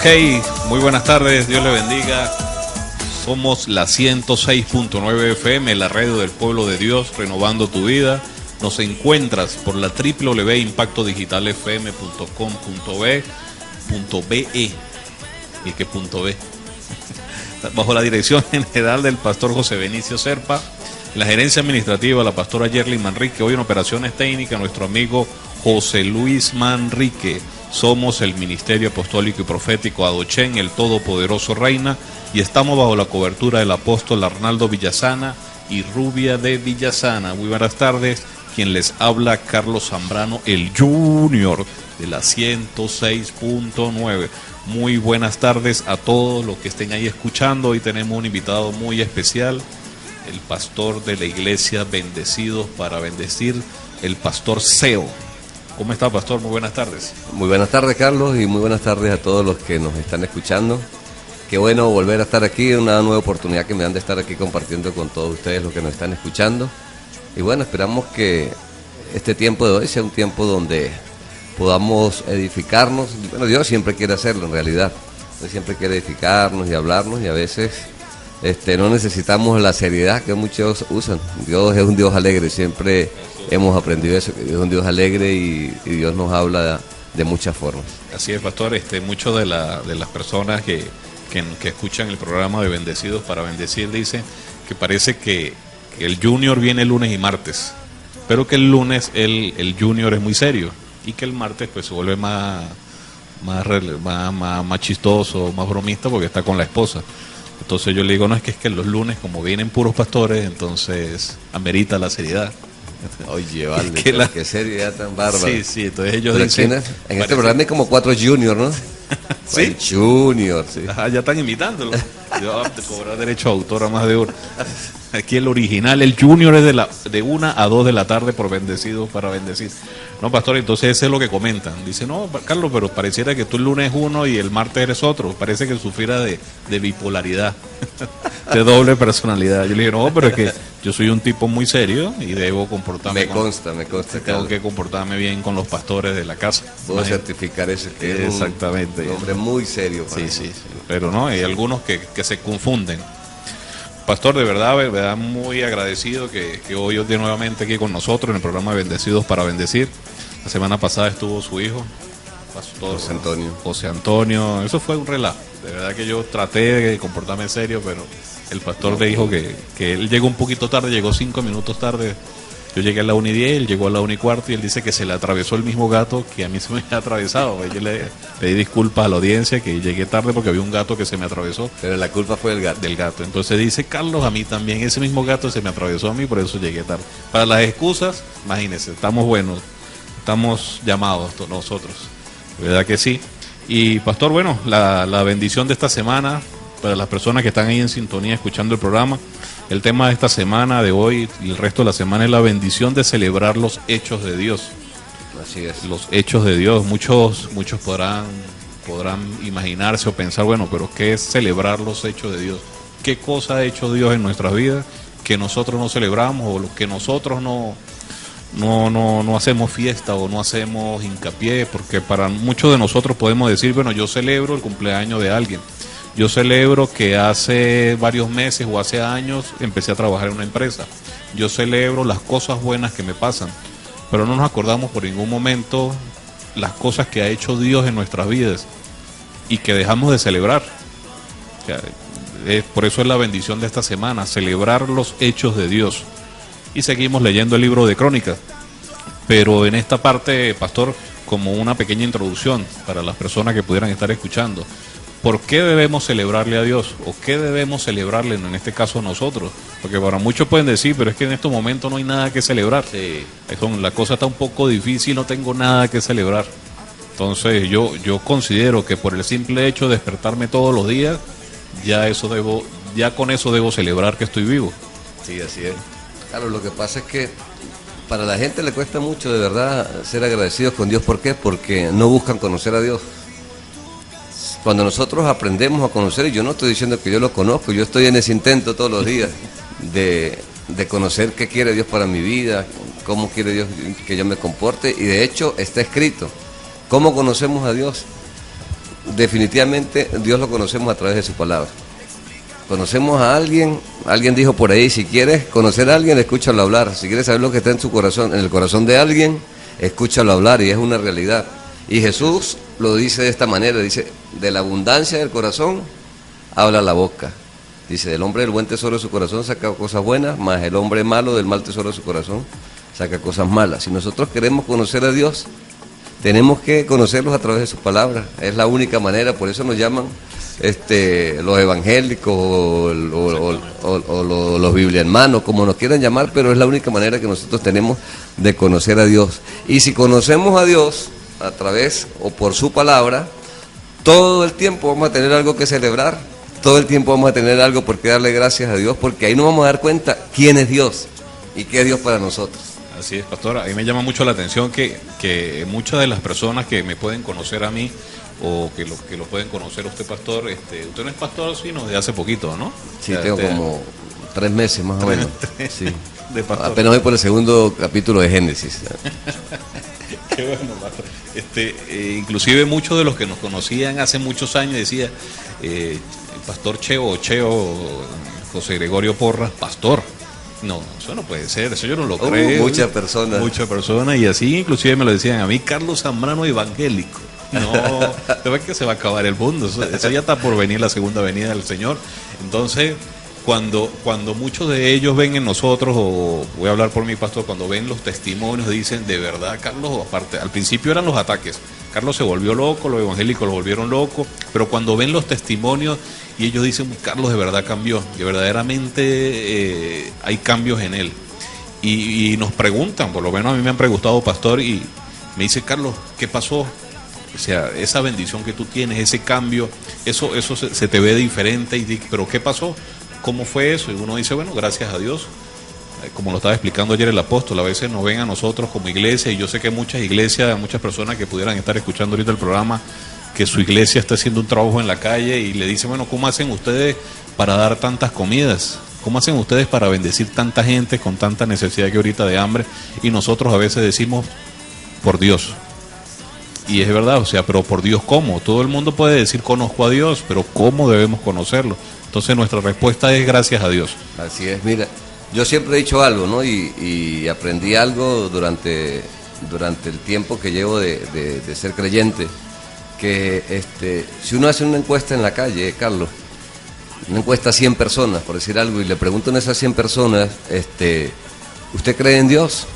Ok, muy buenas tardes, Dios le bendiga. Somos la 106.9 FM, la radio del pueblo de Dios, renovando tu vida. Nos encuentras por la www.impactodigitalfm.com.be y qué punto B, bajo la dirección general del pastor José Benicio Serpa, la gerencia administrativa la pastora Yerly Manrique, hoy en operaciones técnicas nuestro amigo José Luis Manrique. Somos el Ministerio Apostólico y Profético Adochen, el Todopoderoso Reina, y estamos bajo la cobertura del apóstol Arnaldo Villasana y Rubia de Villasana. Muy buenas tardes, quien les habla Carlos Zambrano, el Junior de la 106.9. Muy buenas tardes a todos los que estén ahí escuchando. Hoy tenemos un invitado muy especial, el pastor de la iglesia Bendecidos para Bendecir, el pastor Seo. ¿Cómo está, pastor? Muy buenas tardes. Muy buenas tardes, Carlos, y muy buenas tardes a todos los que nos están escuchando. Qué bueno volver a estar aquí, una nueva oportunidad que me dan de estar aquí compartiendo con todos ustedes los que nos están escuchando. Y bueno, esperamos que este tiempo de hoy sea un tiempo donde podamos edificarnos. Bueno, Dios siempre quiere hacerlo en realidad. Dios siempre quiere edificarnos y hablarnos, y a veces no necesitamos la seriedad que muchos usan. Dios es un Dios alegre, siempre hemos aprendido eso, que Dios es un Dios alegre y Dios nos habla de muchas formas. Así es, pastor. Muchos de las personas que escuchan el programa de Bendecidos para Bendecir dicen que parece que el Junior viene lunes y martes, pero que el lunes el Junior es muy serio y que el martes pues se vuelve más chistoso, más bromista porque está con la esposa. Entonces yo le digo, no, es que los lunes como vienen puros pastores, entonces amerita la seriedad. Oye, vale, qué seriedad tan bárbara. Sí, entonces ellos dicen... En este programa hay como 4 Junior, ¿no? Sí. Junior, sí. Ajá, ya están imitándolo. Yo te cobrar derecho a autor a más de uno. Aquí el original, el Junior es de 1 a 2 de la tarde por Bendecidos para Bendecir. No, pastor, entonces ese es lo que comentan. Dice, no, Carlos, pero pareciera que tú el lunes es uno y el martes eres otro. Parece que sufriera de bipolaridad, de doble personalidad. Yo le dije, no, pero es que yo soy un tipo muy serio y debo comportarme. Me consta. Tengo que comportarme bien con los pastores de la casa. Puedo certificar eso, que exactamente. Es un hombre muy serio. Sí. Pero no, hay algunos que se confunden. Pastor, de verdad, muy agradecido que hoy esté nuevamente aquí con nosotros en el programa de Bendecidos para Bendecir. La semana pasada estuvo su hijo, pastor José Antonio. Eso fue un relajo. De verdad que yo traté de comportarme serio, pero el pastor le dijo que él llegó un poquito tarde, llegó 5 minutos tarde. Yo llegué a la 1:10, él llegó a la 1:15 y él dice que se le atravesó el mismo gato que a mí se me ha atravesado. Yo le pedí disculpas a la audiencia que llegué tarde porque había un gato que se me atravesó. Pero la culpa fue del gato. Entonces dice, Carlos, a mí también ese mismo gato se me atravesó a mí, por eso llegué tarde. Para las excusas, imagínense, estamos buenos, estamos llamados nosotros. ¿Verdad que sí? Y pastor, bueno, la bendición de esta semana, para las personas que están ahí en sintonía escuchando el programa, el tema de esta semana, de hoy y el resto de la semana es la bendición de celebrar los hechos de Dios. Así es. Los hechos de Dios. Muchos podrán imaginarse o pensar, bueno, pero ¿qué es celebrar los hechos de Dios? ¿Qué cosa ha hecho Dios en nuestras vidas que nosotros no celebramos o lo que nosotros no hacemos fiesta o no hacemos hincapié? Porque para muchos de nosotros podemos decir, bueno, yo celebro el cumpleaños de alguien. Yo celebro que hace varios meses o hace años empecé a trabajar en una empresa. Yo celebro las cosas buenas que me pasan, pero no nos acordamos por ningún momento las cosas que ha hecho Dios en nuestras vidas y que dejamos de celebrar. O sea, por eso es la bendición de esta semana, celebrar los hechos de Dios. Y seguimos leyendo el libro de Crónicas. Pero en esta parte, pastor, como una pequeña introducción para las personas que pudieran estar escuchando, ¿por qué debemos celebrarle a Dios? ¿O qué debemos celebrarle, en este caso nosotros? Porque para muchos pueden decir, pero es que en estos momentos no hay nada que celebrar. Sí. La cosa está un poco difícil, no tengo nada que celebrar. Entonces yo considero que por el simple hecho de despertarme todos los días, ya con eso debo celebrar que estoy vivo. Sí, así es. Claro, lo que pasa es que para la gente le cuesta mucho de verdad ser agradecidos con Dios. ¿Por qué? Porque no buscan conocer a Dios. Cuando nosotros aprendemos a conocer, y yo no estoy diciendo que yo lo conozco, yo estoy en ese intento todos los días de conocer qué quiere Dios para mi vida, cómo quiere Dios que yo me comporte, y de hecho está escrito. ¿Cómo conocemos a Dios? definitivamente Dios lo conocemos a través de su palabra. Conocemos a alguien dijo por ahí, si quieres conocer a alguien, escúchalo hablar. Si quieres saber lo que está en su corazón, en el corazón de alguien, escúchalo hablar, y es una realidad. Y Jesús lo dice de esta manera, dice, de la abundancia del corazón habla la boca. Dice, del hombre del buen tesoro de su corazón saca cosas buenas, más el hombre malo del mal tesoro de su corazón saca cosas malas. Si nosotros queremos conocer a Dios, tenemos que conocerlos a través de su palabra. Es la única manera, por eso nos llaman los evangélicos o los bibliahermanos, como nos quieran llamar, pero es la única manera que nosotros tenemos de conocer a Dios. Y si conocemos a Dios a través o por su palabra, todo el tiempo vamos a tener algo que celebrar, todo el tiempo vamos a tener algo por qué darle gracias a Dios, porque ahí nos vamos a dar cuenta quién es Dios y qué es Dios para nosotros. Así es, pastor. A mí me llama mucho la atención que muchas de las personas que me pueden conocer a mí, o que lo pueden conocer a usted, pastor, usted no es pastor, sino de hace poquito, ¿no? Sí, tengo como 3 meses más o menos. Sí. De pastor. Apenas voy por el segundo capítulo de Génesis. Qué bueno, pastor. Inclusive muchos de los que nos conocían hace muchos años decían, el pastor Cheo, José Gregorio Porras, pastor. No, eso no puede ser, eso yo no lo creo. Muchas personas, y así inclusive me lo decían a mí, Carlos Zambrano evangélico. No, te ves que se va a acabar el mundo, eso ya está por venir la segunda venida del Señor. Entonces, cuando muchos de ellos ven en nosotros, o voy a hablar por mi pastor, cuando ven los testimonios, dicen, de verdad, Carlos, aparte, al principio eran los ataques, Carlos se volvió loco, los evangélicos lo volvieron loco, pero cuando ven los testimonios y ellos dicen, Carlos de verdad cambió, que verdaderamente hay cambios en él. Y nos preguntan, por lo menos a mí me han preguntado, pastor, y me dice, Carlos, ¿qué pasó? O sea, esa bendición que tú tienes, ese cambio, eso se te ve diferente, pero ¿qué pasó? ¿Cómo fue eso? Y uno dice, bueno, gracias a Dios. Como lo estaba explicando ayer el apóstol, a veces nos ven a nosotros como iglesia, y yo sé que muchas iglesias, muchas personas que pudieran estar escuchando ahorita el programa, que su iglesia está haciendo un trabajo en la calle y le dicen, bueno, ¿cómo hacen ustedes para dar tantas comidas? ¿Cómo hacen ustedes para bendecir tanta gente con tanta necesidad que ahorita de hambre? Y nosotros a veces decimos, por Dios. Y es verdad, o sea, pero por Dios, ¿cómo? Todo el mundo puede decir, conozco a Dios, pero ¿cómo debemos conocerlo? Entonces nuestra respuesta es gracias a Dios. Así es, mira, yo siempre he dicho algo, ¿no? Y aprendí algo durante el tiempo que llevo de ser creyente, que si uno hace una encuesta en la calle, Carlos, una encuesta a 100 personas, por decir algo, y le preguntan a esas 100 personas, ¿usted cree en Dios?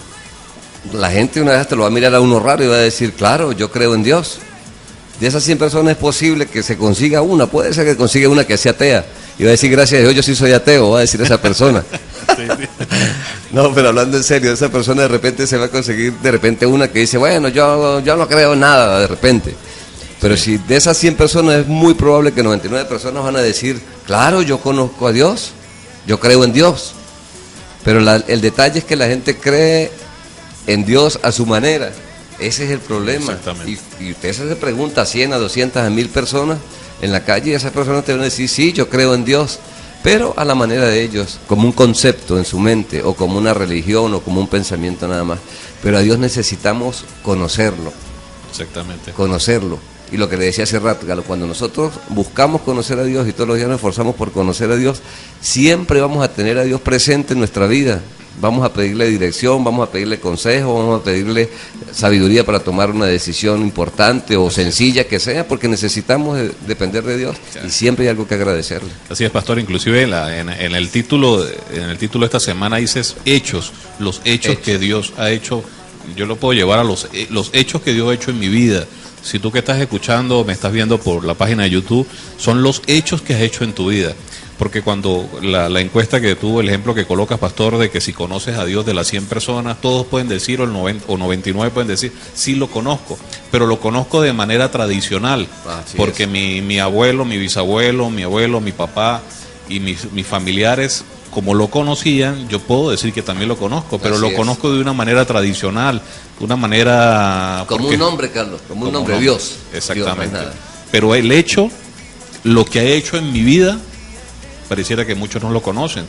La gente una vez te lo va a mirar a uno raro y va a decir, claro, yo creo en Dios. De esas 100 personas es posible que se consiga una, puede ser que consiga una que sea atea, y va a decir, gracias a Dios, yo sí soy ateo, va a decir esa persona. No, pero hablando en serio, esa persona de repente se va a conseguir de repente una que dice, bueno, yo no creo en nada de repente. Pero si de esas 100 personas es muy probable que 99 personas van a decir, claro, yo conozco a Dios, yo creo en Dios. Pero el detalle es que la gente cree en Dios a su manera. Ese es el problema. Y usted se pregunta a 100, a 200, a 1000 personas en la calle, y esas personas te van a decir, sí, yo creo en Dios, pero a la manera de ellos, como un concepto en su mente, o como una religión, o como un pensamiento nada más. Pero a Dios necesitamos conocerlo. Exactamente. Conocerlo. Y lo que le decía hace rato, cuando nosotros buscamos conocer a Dios y todos los días nos esforzamos por conocer a Dios, siempre vamos a tener a Dios presente en nuestra vida. Vamos a pedirle dirección, vamos a pedirle consejo, vamos a pedirle sabiduría para tomar una decisión importante o sencilla que sea, porque necesitamos depender de Dios, y siempre hay algo que agradecerle. Así es, pastor. Inclusive en el título de esta semana dices hechos, los hechos que Dios ha hecho. Yo lo puedo llevar a los hechos que Dios ha hecho en mi vida. Si tú que estás escuchando o me estás viendo por la página de YouTube, son los hechos que has hecho en tu vida. Porque cuando la encuesta que tuvo, el ejemplo que colocas, pastor, de que si conoces a Dios de las 100 personas, todos pueden decir, o el 90 o 99 pueden decir, sí lo conozco, pero lo conozco de manera tradicional. Porque mi abuelo, mi bisabuelo, mi abuelo, mi papá y mis familiares, como lo conocían, yo puedo decir que también lo conozco, pero lo conozco de una manera tradicional, de una manera... Como un nombre, Carlos, como un nombre, Dios. Exactamente. Dios, pero el hecho, lo que ha hecho en mi vida, pareciera que muchos no lo conocen.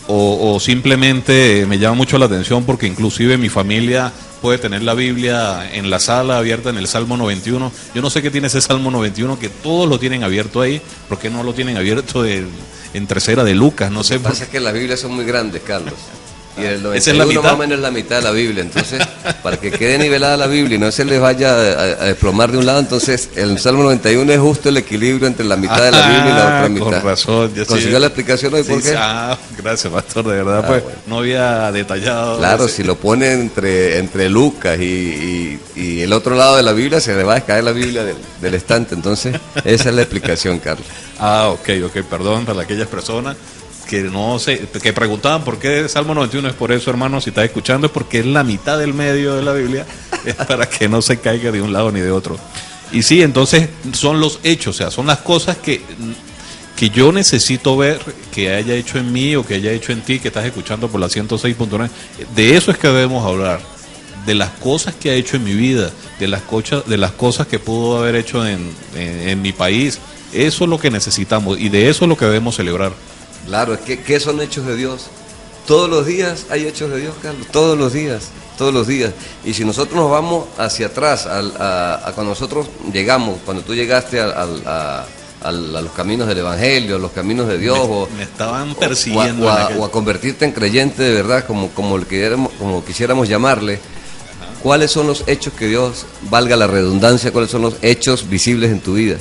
O simplemente me llama mucho la atención porque inclusive mi familia puede tener la Biblia en la sala abierta en el Salmo 91. Yo no sé qué tiene ese Salmo 91, que todos lo tienen abierto ahí. ¿Por qué no lo tienen abierto en tercera de Lucas? No sé. Lo que pasa es que las Biblias son muy grandes, Carlos. Y el Esa es 91 la mitad. más o menos es la mitad de la Biblia. Entonces, para que quede nivelada la Biblia y no se les vaya a desplomar de un lado, entonces el Salmo 91 es justo el equilibrio entre la mitad de la Biblia y la otra mitad. Con razón. ¿Consiguió la explicación hoy por qué? Gracias, pastor, de verdad, pues bueno. No había detallado. Claro, si lo pone entre Lucas y el otro lado de la Biblia, se le va a caer la Biblia del estante. Entonces, esa es la explicación, Carlos. Ok, perdón para aquellas personas que no sé, que preguntaban por qué Salmo 91. Es por eso, hermano, si estás escuchando, es porque es la mitad del medio de la Biblia, es para que no se caiga de un lado ni de otro. Y sí, entonces son los hechos, o sea, son las cosas que yo necesito ver que haya hecho en mí o que haya hecho en ti, que estás escuchando por la 106.9. De eso es que debemos hablar, de las cosas que ha hecho en mi vida, de las cosas que pudo haber hecho en mi país. Eso es lo que necesitamos y de eso es lo que debemos celebrar. Claro, es que ¿qué son hechos de Dios? Todos los días hay hechos de Dios, Carlos, todos los días. Y si nosotros nos vamos hacia atrás, a cuando nosotros llegamos, cuando tú llegaste a los caminos del Evangelio, a los caminos de Dios, me estaban persiguiendo o a convertirte en creyente de verdad, como quisiéramos llamarle, ¿cuáles son los hechos que Dios, valga la redundancia, cuáles son los hechos visibles en tu vida?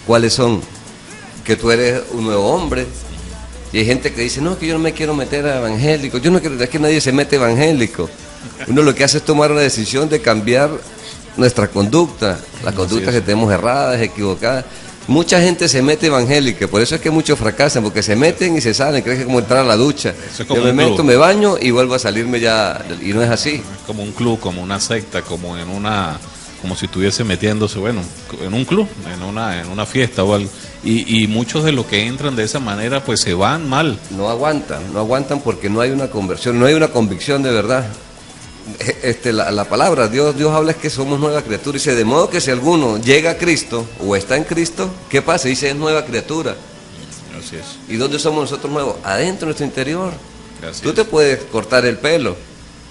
¿Cuáles son? Que tú eres un nuevo hombre. Y hay gente que dice, no, que yo no me quiero meter a evangélico, yo no quiero, es que nadie se mete evangélico. Uno lo que hace es tomar una decisión de cambiar nuestra conducta, las conductas que tenemos erradas, equivocadas. Mucha gente se mete evangélica, por eso es que muchos fracasan, porque se meten y se salen, creen que es como entrar a la ducha. Yo me meto, me baño y vuelvo a salirme ya, y no es así. Es como un club, como una secta, como si estuviese metiéndose, en un club, en una fiesta o algo. Y muchos de los que entran de esa manera, pues se van mal. No aguantan porque no hay una conversión, no hay una convicción de verdad. La palabra, Dios habla es que somos nueva criatura. Dice, de modo que si alguno llega a Cristo o está en Cristo, ¿qué pasa? Dice, es nueva criatura. Así es. ¿Y dónde somos nosotros nuevos? Adentro, en nuestro interior. Así Tú es. te puedes cortar el pelo,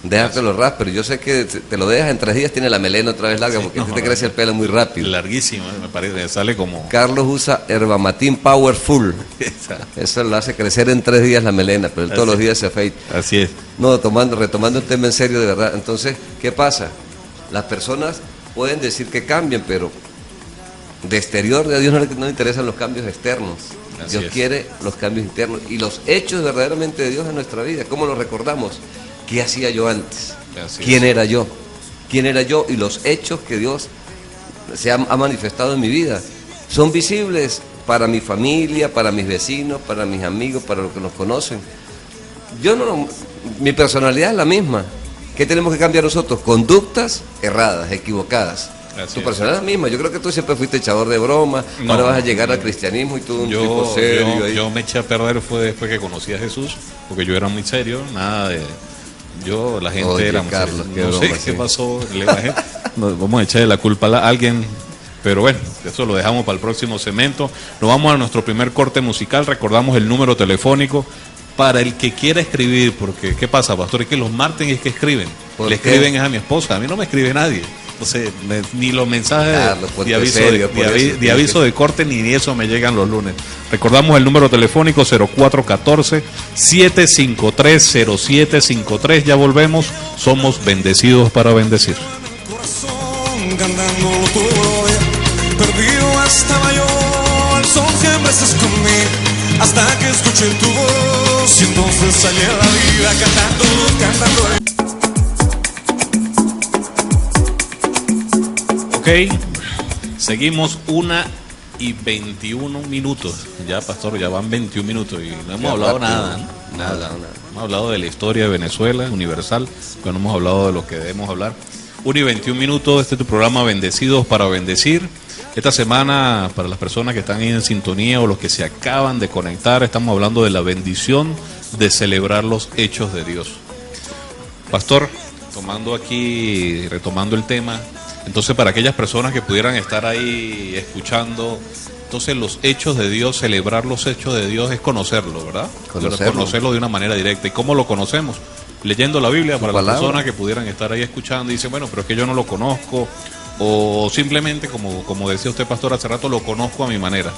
déjatelo ras, pero yo sé que te lo dejas en 3 días, tiene la melena otra vez larga, porque te crece el pelo muy rápido. Larguísimo, me parece, sale como... Carlos usa Herbamatin Powerful. Eso lo hace crecer en 3 días la melena, pero él todos los días se afeita. Así es. No, retomando el tema en serio de verdad. Entonces, ¿qué pasa? Las personas pueden decir que cambien, pero de exterior de Dios no le interesan los cambios externos. Así Dios es. quiere los cambios internos y los hechos verdaderamente de Dios en nuestra vida. ¿Cómo los recordamos? ¿Qué hacía yo antes? ¿Quién era yo? ¿Quién era yo? Y los hechos que Dios ha manifestado en mi vida son visibles para mi familia, para mis vecinos, para mis amigos, para los que nos conocen. Mi personalidad es la misma. ¿Qué tenemos que cambiar nosotros? Conductas erradas, equivocadas. Tu personalidad es la misma. Yo creo que tú siempre fuiste echador de broma. Ahora vas a llegar al cristianismo y tú un tipo serio. Yo me eché a perder fue después que conocí a Jesús, porque yo era muy serio, nada de... la gente Oye, era muy Carlos, seria. qué No sé broma, qué sí. pasó, vamos a echarle la culpa a alguien, pero bueno, eso lo dejamos para el próximo segmento. Nos vamos a nuestro primer corte musical, recordamos el número telefónico para el que quiera escribir, porque ¿qué pasa, pastor? Es que los martes es que escriben, le escriben es a mi esposa, a mí no me escribe nadie. Entonces, ni los mensajes de aviso de corte ni eso me llegan los lunes. Recordamos el número telefónico 0414-753-0753. Ya volvemos. Somos bendecidos para bendecir. Perdido estaba yo, el sol siempre se escondía, hasta que escuché tu voz y entonces salí a la vida cantando. Ok, seguimos 1:21. Ya, pastor, ya van 21 minutos y no hemos hablado nada. Nada. Hemos hablado de la historia de Venezuela, universal, pero no hemos hablado de lo que debemos hablar. 1:21. Este es tu programa Bendecidos para Bendecir. Esta semana, para las personas que están ahí en sintonía o los que se acaban de conectar, estamos hablando de la bendición de celebrar los hechos de Dios. Pastor, retomando el tema, entonces para aquellas personas que pudieran estar ahí escuchando, entonces los hechos de Dios, celebrar los hechos de Dios es conocerlo, ¿verdad? Conocerlo leyendo la Biblia para las palabra. personas que pudieran estar ahí escuchando y dicen, bueno, pero es que yo no lo conozco, o simplemente, como decía usted, pastor, hace rato, lo conozco a mi manera.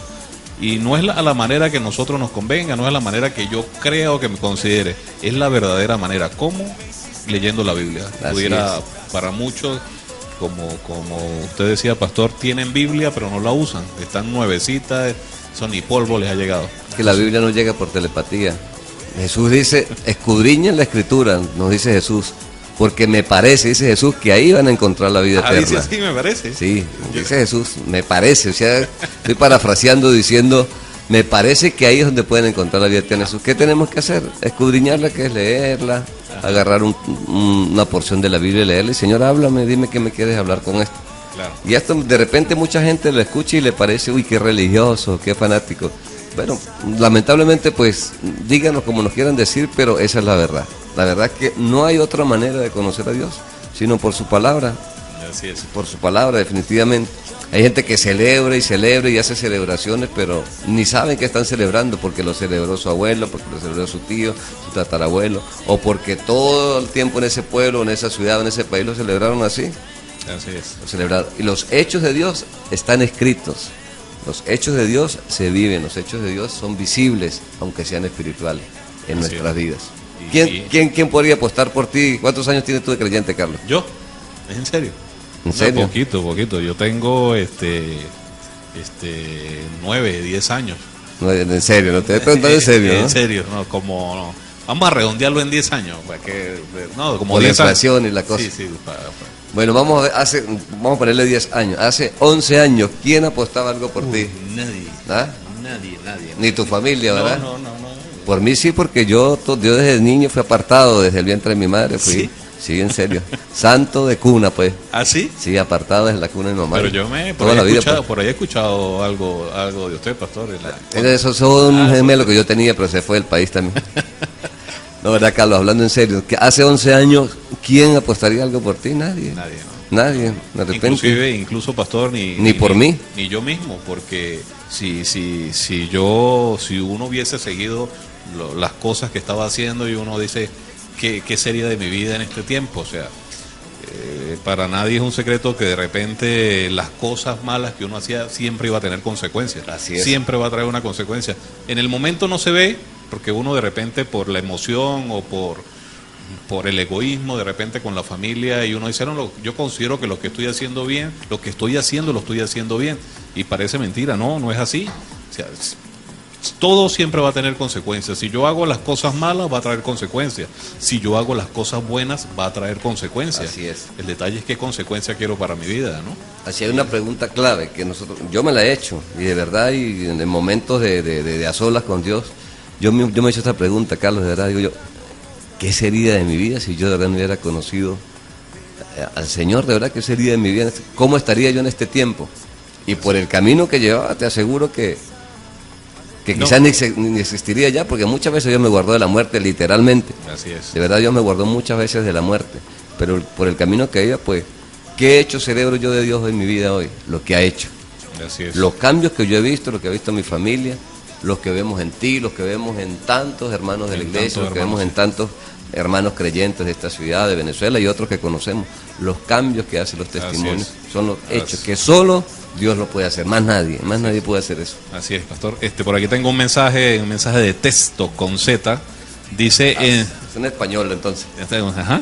Y no es a la manera que a nosotros nos convenga, no es la manera que yo crea o que me considere, es la verdadera manera. ¿Cómo? Leyendo la Biblia. Así Pudiera, es. para muchos, como usted decía, pastor, tienen Biblia pero no la usan, están nuevecitas, eso ni polvo les ha llegado. Que la Biblia no llega por telepatía. Jesús dice, escudriñen la Escritura, nos dice Jesús, porque me parece, dice Jesús, que ahí van a encontrar la vida eterna. Dice así, me parece. Sí, dice Jesús, me parece, o sea, estoy parafraseando diciendo, me parece que ahí es donde pueden encontrar la vida eterna. Jesús, ¿qué tenemos que hacer? Escudriñarla, que es leerla, agarrar una porción de la Biblia y leerla, y Señor, háblame, dime qué me quieres hablar con esto. Claro. Y esto de repente mucha gente lo escucha y le parece, uy, qué religioso, qué fanático. Bueno, lamentablemente pues díganos como nos quieran decir, pero esa es la verdad. La verdad es que no hay otra manera de conocer a Dios, sino por su palabra, Así es. por su palabra definitivamente. Hay gente que celebra y hace celebraciones, pero ni saben que están celebrando porque lo celebró su abuelo, porque lo celebró su tío, su tatarabuelo, o porque todo el tiempo en ese pueblo, en esa ciudad, en ese país lo celebraron así. Así es. Lo celebraron. Y los hechos de Dios están escritos. Los hechos de Dios se viven, los hechos de Dios son visibles, aunque sean espirituales, en Así nuestras es. vidas. Y- ¿Quién podría apostar por ti? ¿Cuántos años tienes tú de creyente, Carlos? ¿Yo? ¿Es en serio? ¿En serio? Poquito. Yo tengo 9, 10 años. No, en serio, no te estoy preguntando en serio, ¿no? En serio, no, no. Vamos a redondearlo en 10 años. Para que, no, como Por la 10 años. inflación y la cosa. Sí, Bueno, vamos a ponerle 10 años. Hace 11 años, ¿quién apostaba algo por ti? Nadie. ¿Ah? Nadie. Ni tu familia, ¿verdad? No. Por mí sí, porque yo desde niño fui apartado, desde el vientre de mi madre fui. ¿Sí? Sí, en serio. Santo de cuna, pues. ¿Ah, sí? Sí, apartado desde la cuna de mi mamá. Pero yo Toda la vida, por ahí he escuchado algo de usted, pastor. pues. Esos son un gemelo que yo tenía, pero se fue del país también. No, ¿verdad, Carlos? Hablando en serio, que hace 11 años, ¿quién apostaría algo por ti? Nadie. Nadie, ¿no? Nadie, de repente. Incluso pastor, Ni por mí. Ni yo mismo, porque si uno hubiese seguido las cosas que estaba haciendo y uno dice, ¿qué sería de mi vida en este tiempo? O sea, para nadie es un secreto que de repente las cosas malas que uno hacía siempre iba a tener consecuencias. Así es. Siempre va a traer una consecuencia. En el momento no se ve, porque uno de repente por la emoción o por el egoísmo, de repente con la familia, y uno dice, no, yo considero que lo que estoy haciendo bien, lo estoy haciendo bien, y parece mentira, no es así. O sea, todo siempre va a tener consecuencias. Si yo hago las cosas malas, va a traer consecuencias. Si yo hago las cosas buenas, va a traer consecuencias. Así es. El detalle es qué consecuencia quiero para mi vida, ¿no? Así hay una pregunta clave que yo me la he hecho, y de verdad, y en momentos de a solas con Dios, yo me he hecho esta pregunta, Carlos, de verdad, digo yo, ¿qué sería de mi vida si yo de verdad no hubiera conocido al Señor? De verdad, ¿qué sería de mi vida? ¿Cómo estaría yo en este tiempo? Y por el camino que llevaba, te aseguro que quizás ni existiría ya, porque muchas veces Dios me guardó de la muerte, literalmente. Así es. De verdad, Dios me guardó muchas veces de la muerte, pero por el camino que iba, pues, ¿qué he hecho celebro yo de Dios en mi vida hoy? Lo que ha hecho. Así es. Los cambios que yo he visto, lo que ha visto mi familia, los que vemos en ti, los que vemos en tantos hermanos de la En iglesia, tantos los que vemos hermanos, en tantos hermanos creyentes de esta ciudad, de Venezuela y otros que conocemos. Los cambios que hacen los testimonios son los hechos que solo Dios lo puede hacer, más nadie puede hacer eso. Así es, pastor. Por aquí tengo un mensaje de texto con Z. Dice Es en español entonces. ajá.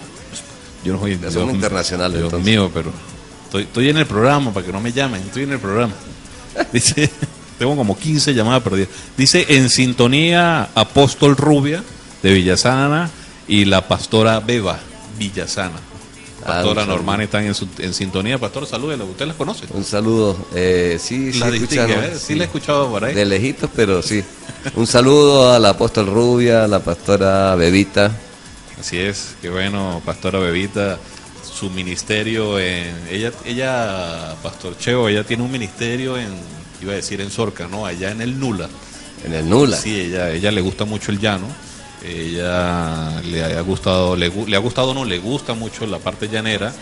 Yo no soy Son internacionales, Dios entonces. mío, pero estoy en el programa para que no me llamen. Estoy en el programa. Dice, tengo como 15 llamadas perdidas. Dice, en sintonía Apóstol Rubia de Villasana y la pastora Beba Villasana. Pastora un saludo. Norman están en sintonía. Pastor, salúdela. ¿Usted las conoce? Un saludo. Sí, La distingue, escucharon, sí la he escuchado por ahí. de lejitos, pero sí. Un saludo al apóstol Rubia, a la pastora Bebita. Así es, qué bueno, pastora Bebita, su ministerio ella, Pastor Cheo, ella tiene un ministerio iba a decir en Sorca, ¿no? Allá en el Nula. En el Nula. Sí, ella le gusta mucho el llano, ella le gusta mucho la parte llanera,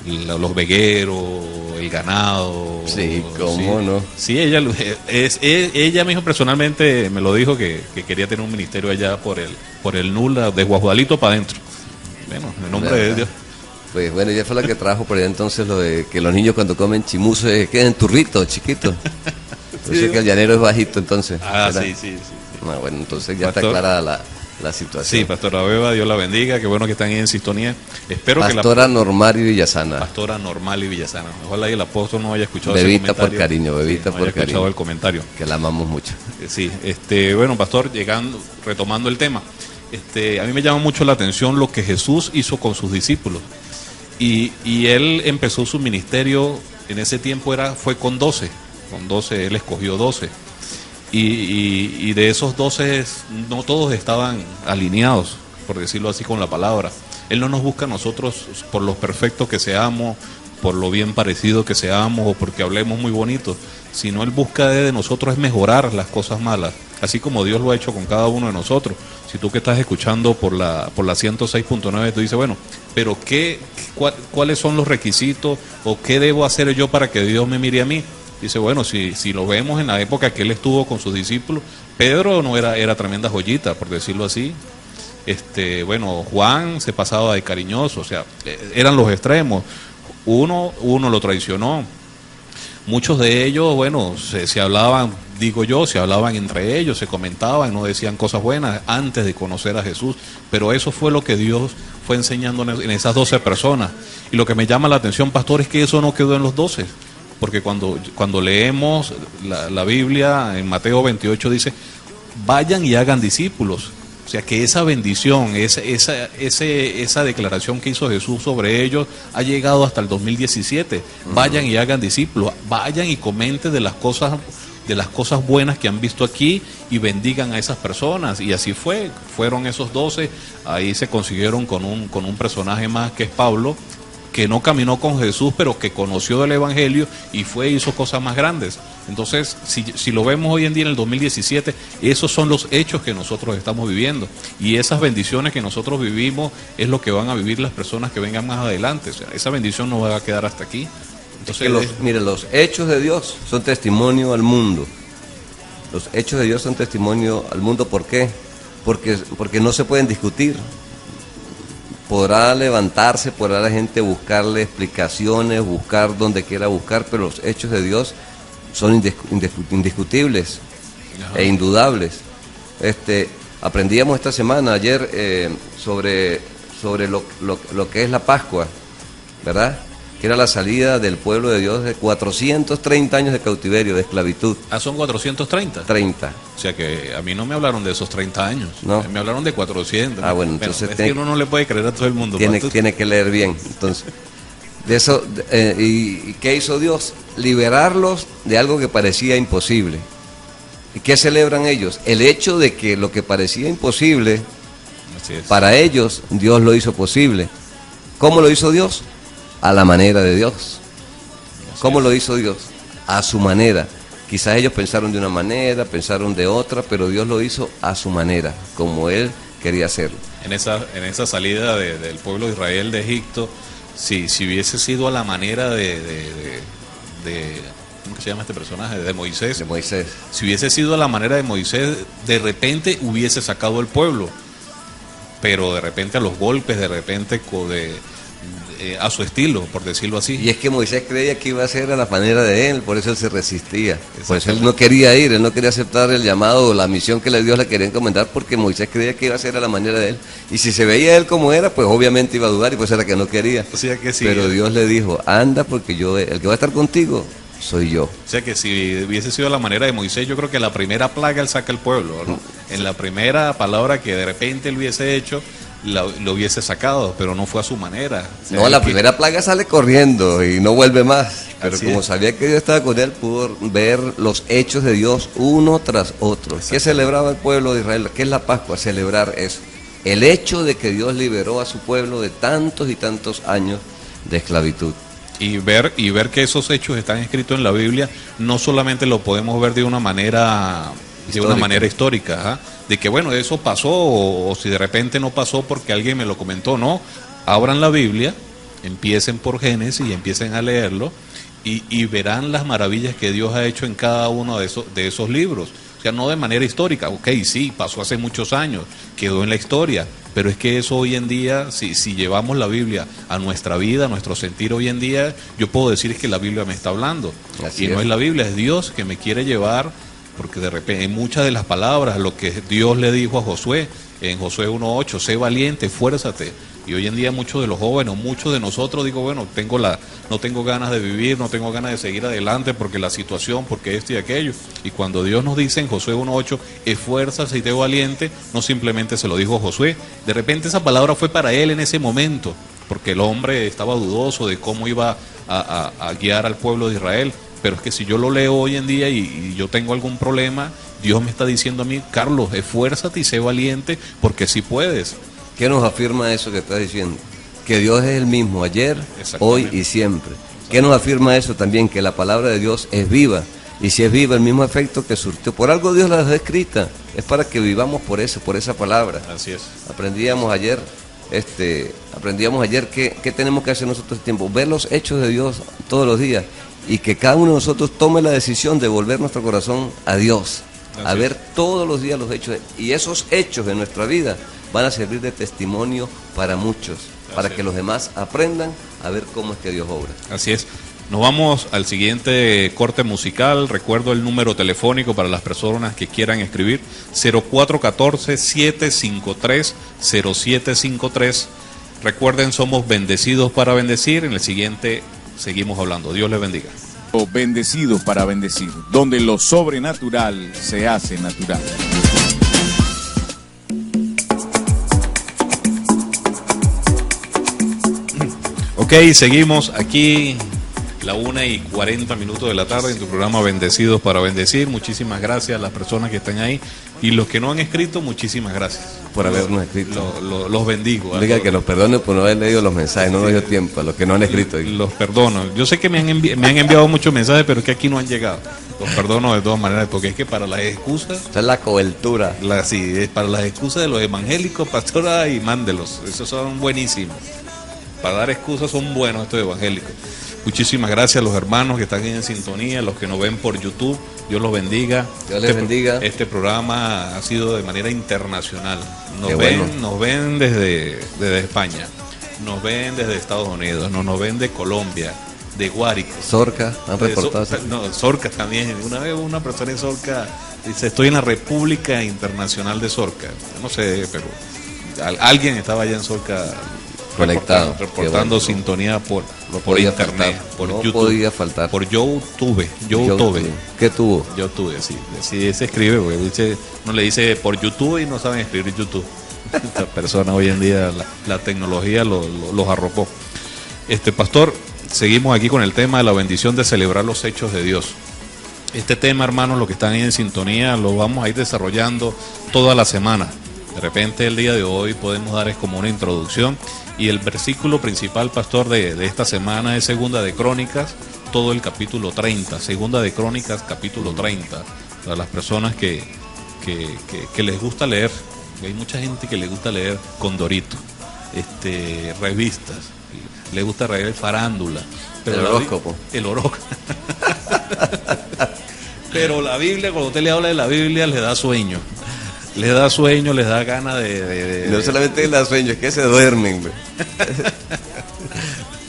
los vegueros, el ganado. Sí, cómo no. Sí, ella misma personalmente me lo dijo que quería tener un ministerio allá por el Nula, de Guajualito para adentro. Bueno, en el nombre de Dios. Pues bueno, ella fue la que trajo por allá entonces lo de que los niños cuando comen chimuzo se queden turritos, chiquitos. Entonces que el llanero es bajito entonces. Ah, ¿verdad? sí. No, bueno, entonces ya Pastor. está clara la situación. Sí, Pastora Beba, Dios la bendiga, qué bueno que están ahí en sintonía. Espero Pastora que la Normal y Villasana. Pastora Normal y Villasana. Ojalá y el apóstol no haya escuchado Bebita ese comentario. por cariño, bebita no por haya escuchado cariño. el comentario. Que la amamos mucho. Sí, bueno, Pastor, retomando el tema, a mí me llama mucho la atención lo que Jesús hizo con sus discípulos. Y él empezó su ministerio, en ese tiempo fue con 12, él escogió 12. Y de esos 12, no todos estaban alineados, por decirlo así con la palabra. Él no nos busca a nosotros por lo perfectos que seamos, por lo bien parecido que seamos o porque hablemos muy bonito, sino Él busca de nosotros es mejorar las cosas malas, así como Dios lo ha hecho con cada uno de nosotros. Si tú que estás escuchando por la 106.9, tú dices, bueno, pero ¿cuáles son los requisitos o qué debo hacer yo para que Dios me mire a mí? Dice, bueno, si lo vemos en la época que Él estuvo con sus discípulos, Pedro no era tremenda joyita, por decirlo así. Bueno, Juan se pasaba de cariñoso, o sea, eran los extremos. Uno lo traicionó. Muchos de ellos, bueno, se hablaban, digo yo, se hablaban entre ellos, se comentaban, no decían cosas buenas antes de conocer a Jesús, pero eso fue lo que Dios fue enseñando en esas 12 personas. Y lo que me llama la atención, pastor, es que eso no quedó en los 12, porque cuando leemos la Biblia, en Mateo 28 dice, vayan y hagan discípulos. O sea que esa bendición, esa declaración que hizo Jesús sobre ellos ha llegado hasta el 2017. Vayan y hagan discípulos, vayan y comenten de las cosas buenas que han visto aquí y bendigan a esas personas. Y así fueron esos 12, ahí se consiguieron con un personaje más que es Pablo, que no caminó con Jesús, pero que conoció del Evangelio y hizo cosas más grandes. Entonces, si lo vemos hoy en día en el 2017, esos son los hechos que nosotros estamos viviendo. Y esas bendiciones que nosotros vivimos es lo que van a vivir las personas que vengan más adelante. O sea, esa bendición no va a quedar hasta aquí. Entonces, mire, los hechos de Dios son testimonio al mundo. Los hechos de Dios son testimonio al mundo. ¿Por qué? Porque no se pueden discutir. Podrá levantarse, podrá la gente buscarle explicaciones, buscar donde quiera buscar, pero los hechos de Dios son indiscutibles e indudables. Aprendíamos esta semana, ayer, sobre lo que es la Pascua, ¿verdad? Que era la salida del pueblo de Dios de 430 años de cautiverio, de esclavitud. son 430. 30. O sea que a mí no me hablaron de esos 30 años, no. Me hablaron de 400. Bueno, entonces es que uno no le puede creer a todo el mundo. Tiene que leer bien. Entonces, de eso, ¿y qué hizo Dios? Liberarlos de algo que parecía imposible. ¿Y qué celebran ellos? El hecho de que lo que parecía imposible, para ellos, Dios lo hizo posible. ¿Cómo lo hizo Dios? A la manera de Dios. ¿Cómo lo hizo Dios? A su manera. Quizás ellos pensaron de una manera, pensaron de otra, pero Dios lo hizo a su manera, como Él quería hacerlo. En esa salida del pueblo de Israel de Egipto, si hubiese sido a la manera de ¿cómo se llama este personaje? De Moisés. De Moisés. Si hubiese sido a la manera de Moisés, de repente hubiese sacado el pueblo, pero de repente a los golpes, de repente a su estilo, por decirlo así. Y es que Moisés creía que iba a ser a la manera de él, por eso él se resistía. Por eso él no quería ir, él no quería aceptar el llamado o la misión que Dios le quería encomendar, porque Moisés creía que iba a ser a la manera de él. Y si se veía él como era, pues obviamente iba a dudar y pues era que no quería. O sea que sí. Pero Dios le dijo, anda porque el que va a estar contigo soy yo. O sea que si hubiese sido a la manera de Moisés, yo creo que la primera plaga él saca el pueblo, ¿no? En la primera palabra que de repente él hubiese hecho, lo hubiese sacado, pero no fue a su manera. O sea, la primera plaga sale corriendo y no vuelve más. Pero como es. sabía que Dios estaba con él, pudo ver los hechos de Dios uno tras otro. ¿Qué celebraba el pueblo de Israel? ¿Qué es la Pascua? Celebrar eso. El hecho de que Dios liberó a su pueblo de tantos y tantos años de esclavitud. Y ver que esos hechos están escritos en la Biblia, no solamente lo podemos ver de una manera histórica, ¿eh? De que bueno, eso pasó, o si de repente no pasó porque alguien me lo comentó, no. Abran la Biblia, empiecen por Génesis y empiecen a leerlo y verán las maravillas que Dios ha hecho en cada uno de esos libros. O sea, no de manera histórica. Ok, sí, pasó hace muchos años, quedó en la historia, pero es que eso hoy en día, si llevamos la Biblia a nuestra vida, a nuestro sentir hoy en día, yo puedo decir que la Biblia me está hablando. Así y no es. es la Biblia, es Dios que me quiere llevar, porque de repente en muchas de las palabras, lo que Dios le dijo a Josué, en Josué 1:8, sé valiente, esfuérzate. Y hoy en día muchos de los jóvenes, muchos de nosotros, digo, bueno, no tengo ganas de vivir, no tengo ganas de seguir adelante porque la situación, porque esto y aquello. Y cuando Dios nos dice en Josué 1:8, esfuérzate y sé valiente, no simplemente se lo dijo Josué, de repente esa palabra fue para él en ese momento, porque el hombre estaba dudoso de cómo iba a guiar al pueblo de Israel. Pero es que si yo lo leo hoy en día y yo tengo algún problema, Dios me está diciendo a mí, Carlos, esfuérzate y sé valiente porque sí puedes. ¿Qué nos afirma eso que estás diciendo? Que Dios es el mismo ayer, hoy y siempre. ¿Qué nos afirma eso también? Que la palabra de Dios es viva. Y si es viva, el mismo efecto que surtió. Por algo Dios la dejó escrita. Es para que vivamos por eso, por esa palabra. Así es. Aprendíamos ayer qué tenemos que hacer nosotros en tiempo. Ver los hechos de Dios todos los días. Y que cada uno de nosotros tome la decisión de volver nuestro corazón a Dios. A ver todos los días los hechos. Y esos hechos de nuestra vida van a servir de testimonio para muchos, para que los demás aprendan a ver cómo es que Dios obra. Así es. Nos vamos al siguiente corte musical. Recuerdo el número telefónico para las personas que quieran escribir, 0414-753-0753. Recuerden, somos bendecidos para bendecir. En el siguiente seguimos hablando. Dios les bendiga. Bendecidos para bendecir, donde lo sobrenatural se hace natural. Ok, seguimos aquí, la 1:40 de la tarde, en tu programa Bendecidos para Bendecir. Muchísimas gracias a las personas que están ahí. Y los que no han escrito, muchísimas gracias por habernos escrito. Los bendigo. Diga que los perdone por no haber leído los mensajes, no nos dio tiempo, a los que no han escrito. Los perdono. Yo sé que me han enviado muchos mensajes, pero es que aquí no han llegado. Los perdono de todas maneras, porque es que para las excusas... Esa es la cobertura. Sí, es para las excusas de los evangélicos, pastora, y mándelos. Esos son buenísimos. Para dar excusas son buenos estos evangélicos. Muchísimas gracias a los hermanos que están en sintonía, los que nos ven por YouTube. Dios los bendiga. Dios les bendiga. Este programa ha sido de manera internacional. Nos ven desde España, nos ven desde Estados Unidos, nos ven de Colombia, de Guárico. Sorca, han reportado. Sorca también. Una vez una persona en Sorca dice, estoy en la República Internacional de Sorca. No sé, pero alguien estaba allá en Sorca conectado, reportando sintonía por internet, faltar. por no YouTube, podía faltar. por YouTube. ¿Qué tuvo? YouTube, sí, así se escribe, güey. Uno le dice por YouTube y no saben escribir YouTube. Esta persona hoy en día, la tecnología los arropó. Pastor, seguimos aquí con el tema de la bendición de celebrar los hechos de Dios. Este tema, hermanos, los que están ahí en sintonía, lo vamos a ir desarrollando toda la semana. De repente el día de hoy podemos dar como una introducción, y el versículo principal, pastor, de esta semana es Segunda de Crónicas, todo el capítulo 30, Segunda de Crónicas, capítulo 30, para las personas que les gusta leer. Hay mucha gente que le gusta leer Condorito, revistas, le gusta leer farándula, pero el horóscopo. El horóscopo. Pero la Biblia, cuando usted le habla de la Biblia, le da sueño. Les da sueño, les da ganas de... No solamente les da sueño, es que se duermen, güey.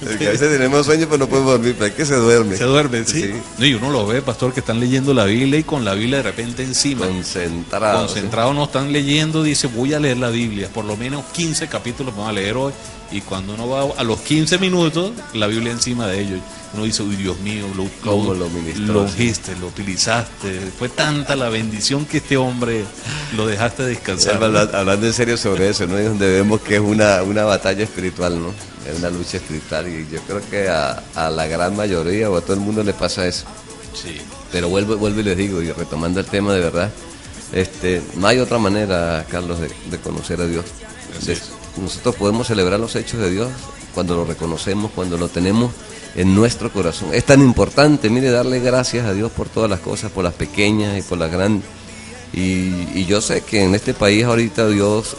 Porque a veces tenemos sueño pero no podemos dormir, pero es que se duermen. Se duermen, sí. No, y uno lo ve, pastor, que están leyendo la Biblia y con la Biblia de repente encima. Concentrados, no están leyendo, dice, voy a leer la Biblia. Por lo menos 15 capítulos vamos a leer hoy. Y cuando uno va a los 15 minutos, la Biblia encima de ellos. Uno dice, uy, Dios mío, ¿cómo lo ministró? Lo ungiste, lo utilizaste. Fue tanta la bendición que este hombre lo dejaste descansar. Hablando en serio sobre eso, ¿no? Es donde vemos que es una batalla espiritual, ¿no? Es una lucha espiritual, y yo creo que a la gran mayoría o a todo el mundo le pasa eso. Sí. Pero vuelvo y les digo, y retomando el tema de verdad, no hay otra manera, Carlos, de conocer a Dios. Nosotros podemos celebrar los hechos de Dios cuando lo reconocemos, cuando lo tenemos en nuestro corazón. Es tan importante, mire, darle gracias a Dios por todas las cosas, por las pequeñas y por las grandes. Y yo sé que en este país ahorita Dios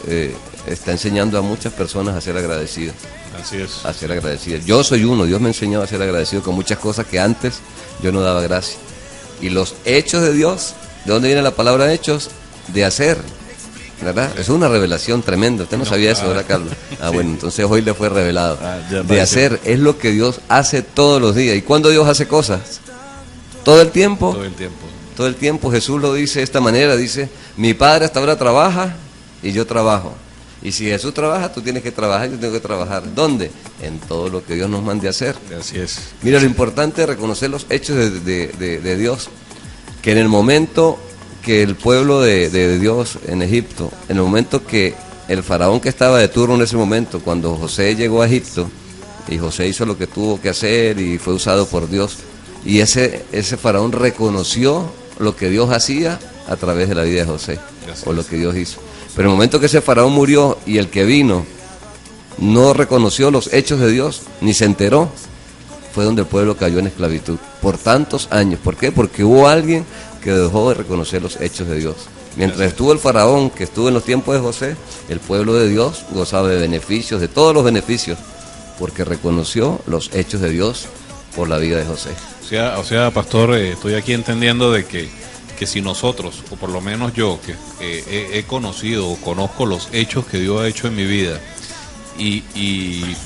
está enseñando a muchas personas a ser agradecidos. Así es. A ser agradecidos. Yo soy uno, Dios me enseñó a ser agradecido con muchas cosas que antes yo no daba gracias. Y los hechos de Dios ¿De dónde viene la palabra hechos? De hacer, ¿verdad? Es una revelación tremenda. Usted no sabía eso, ¿verdad, Carlos? Bueno, entonces hoy le fue revelado. De hacer es lo que Dios hace todos los días. ¿Y cuándo Dios hace cosas? ¿Todo el tiempo? Todo el tiempo. Todo el tiempo. Jesús lo dice de esta manera, dice, mi Padre hasta ahora trabaja y yo trabajo. Y si Jesús trabaja, tú tienes que trabajar, yo tengo que trabajar. ¿Dónde? En todo lo que Dios nos mande a hacer. Así es. Mira, lo importante es reconocer los hechos de Dios, que en el momento que el pueblo de Dios en Egipto, en el momento que el faraón que estaba de turno en ese momento, cuando José llegó a Egipto, y José hizo lo que tuvo que hacer y fue usado por Dios, y ese faraón reconoció lo que Dios hacía a través de la vida de José, o lo que Dios hizo. Pero en el momento que ese faraón murió y el que vino no reconoció los hechos de Dios, ni se enteró, fue donde el pueblo cayó en esclavitud por tantos años. ¿Por qué? Porque hubo alguien que dejó de reconocer los hechos de Dios. Mientras estuvo el faraón, que estuvo en los tiempos de José, el pueblo de Dios gozaba de beneficios, de todos los beneficios, porque reconoció los hechos de Dios por la vida de José. O sea, pastor, estoy aquí entendiendo de que si nosotros, o por lo menos yo, que he conocido o conozco los hechos que Dios ha hecho en mi vida, y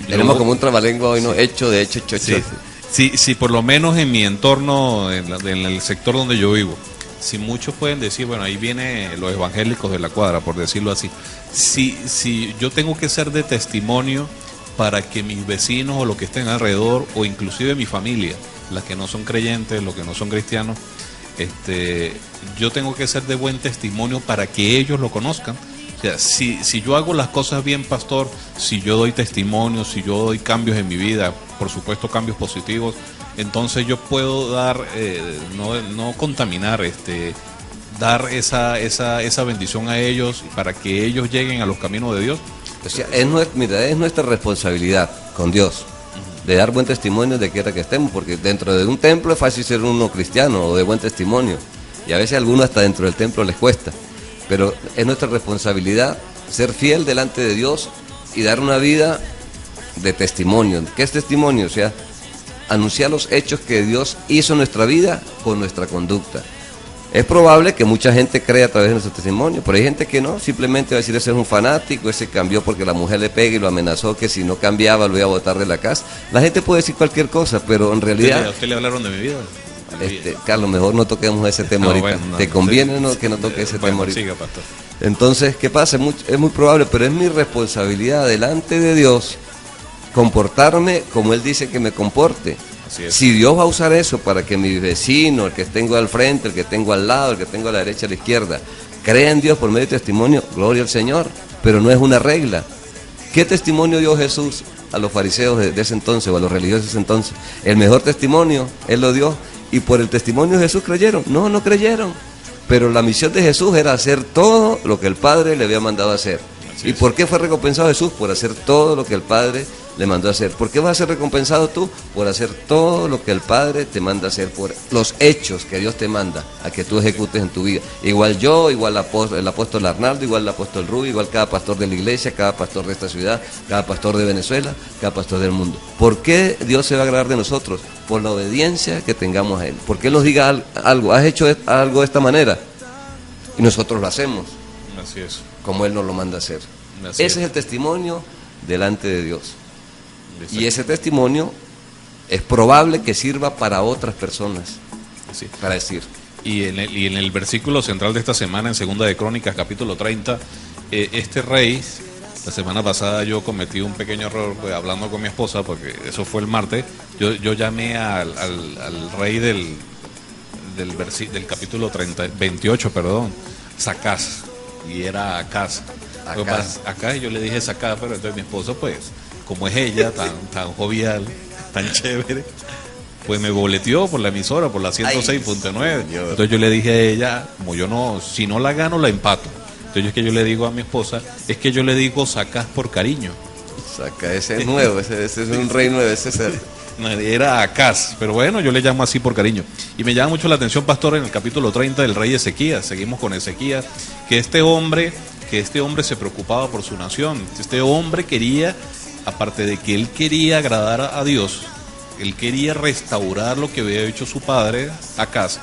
tenemos como un trabalengua hoy, ¿no? Hecho, de hecho, si por lo menos en mi entorno, en el sector donde yo vivo, si muchos pueden decir, bueno, ahí vienen los evangélicos de la cuadra, por decirlo así, si yo tengo que ser de testimonio para que mis vecinos o los que estén alrededor, o inclusive mi familia, las que no son creyentes, los que no son cristianos, yo tengo que ser de buen testimonio para que ellos lo conozcan. O sea, si yo hago las cosas bien, pastor, si yo doy testimonio, si yo doy cambios en mi vida, por supuesto cambios positivos, entonces yo puedo dar, no contaminar, dar esa bendición a ellos para que ellos lleguen a los caminos de Dios. O sea, es nuestra responsabilidad con Dios de dar buen testimonio de quiera que estemos, porque dentro de un templo es fácil ser uno cristiano o de buen testimonio, y a veces a algunos hasta dentro del templo les cuesta, pero es nuestra responsabilidad ser fiel delante de Dios y dar una vida de testimonio. ¿Qué es testimonio? O sea, anunciar los hechos que Dios hizo en nuestra vida con nuestra conducta. Es probable que mucha gente crea a través de nuestro testimonio, pero hay gente que no, simplemente va a decir, ese es un fanático, ese cambió porque la mujer le pega y lo amenazó que si no cambiaba lo iba a botar de la casa. La gente puede decir cualquier cosa, pero en realidad... ¿A usted le hablaron de mi vida? Carlos, mejor no toquemos ese tema ahorita. Bueno, ¿te conviene que no toque ese tema ahorita? Siga, pastor. Entonces, ¿qué pasa? Es muy probable, pero es mi responsabilidad delante de Dios comportarme como Él dice que me comporte. Si Dios va a usar eso para que mi vecino, el que tengo al frente, el que tengo al lado, el que tengo a la derecha, a la izquierda, crea en Dios por medio de testimonio, gloria al Señor, pero no es una regla. ¿Qué testimonio dio Jesús a los fariseos de ese entonces o a los religiosos de ese entonces? El mejor testimonio, Él lo dio, y por el testimonio de Jesús creyeron. No creyeron, pero la misión de Jesús era hacer todo lo que el Padre le había mandado a hacer. ¿Y por qué fue recompensado Jesús? Por hacer todo lo que el Padre le mandó a hacer. ¿Por qué vas a ser recompensado tú? Por hacer todo lo que el Padre te manda a hacer, por los hechos que Dios te manda a que tú ejecutes en tu vida. Igual yo, igual el apóstol Arnaldo, igual el apóstol Rubio, igual cada pastor de la iglesia, cada pastor de esta ciudad, cada pastor de Venezuela, cada pastor del mundo. ¿Por qué Dios se va a agradar de nosotros? Por la obediencia que tengamos a Él. ¿Por qué Él nos diga algo? ¿Has hecho algo de esta manera? Y nosotros lo hacemos. Así es. Como Él nos lo manda a hacer. Ese es el testimonio delante de Dios. Exacto. Y ese testimonio es probable que sirva para otras personas. Sí. Para decir. Y en el versículo central de esta semana, en Segunda de Crónicas, capítulo 30, este rey, la semana pasada yo cometí un pequeño error hablando con mi esposa, porque eso fue el martes. Yo llamé al rey del capítulo 28, Sacás, y era Acaz. Acá yo le dije Sacás, pero entonces mi esposa, pues, como es ella, tan jovial, tan chévere, pues me boleteó por la emisora, por la 106.9. Entonces yo le dije a ella, como si no la gano, la empato. Entonces es que yo le digo a mi esposa, es que yo le digo Sacás por cariño. Sacás, ese es nuevo, ese es un rey nuevo, ese es el... Era Acaz, pero bueno, yo le llamo así por cariño. Y me llama mucho la atención, pastor, en el capítulo 30 del rey Ezequías, seguimos con Ezequías, que este hombre se preocupaba por su nación. Este hombre quería, aparte de que él quería agradar a Dios, él quería restaurar lo que había hecho su padre Acaz,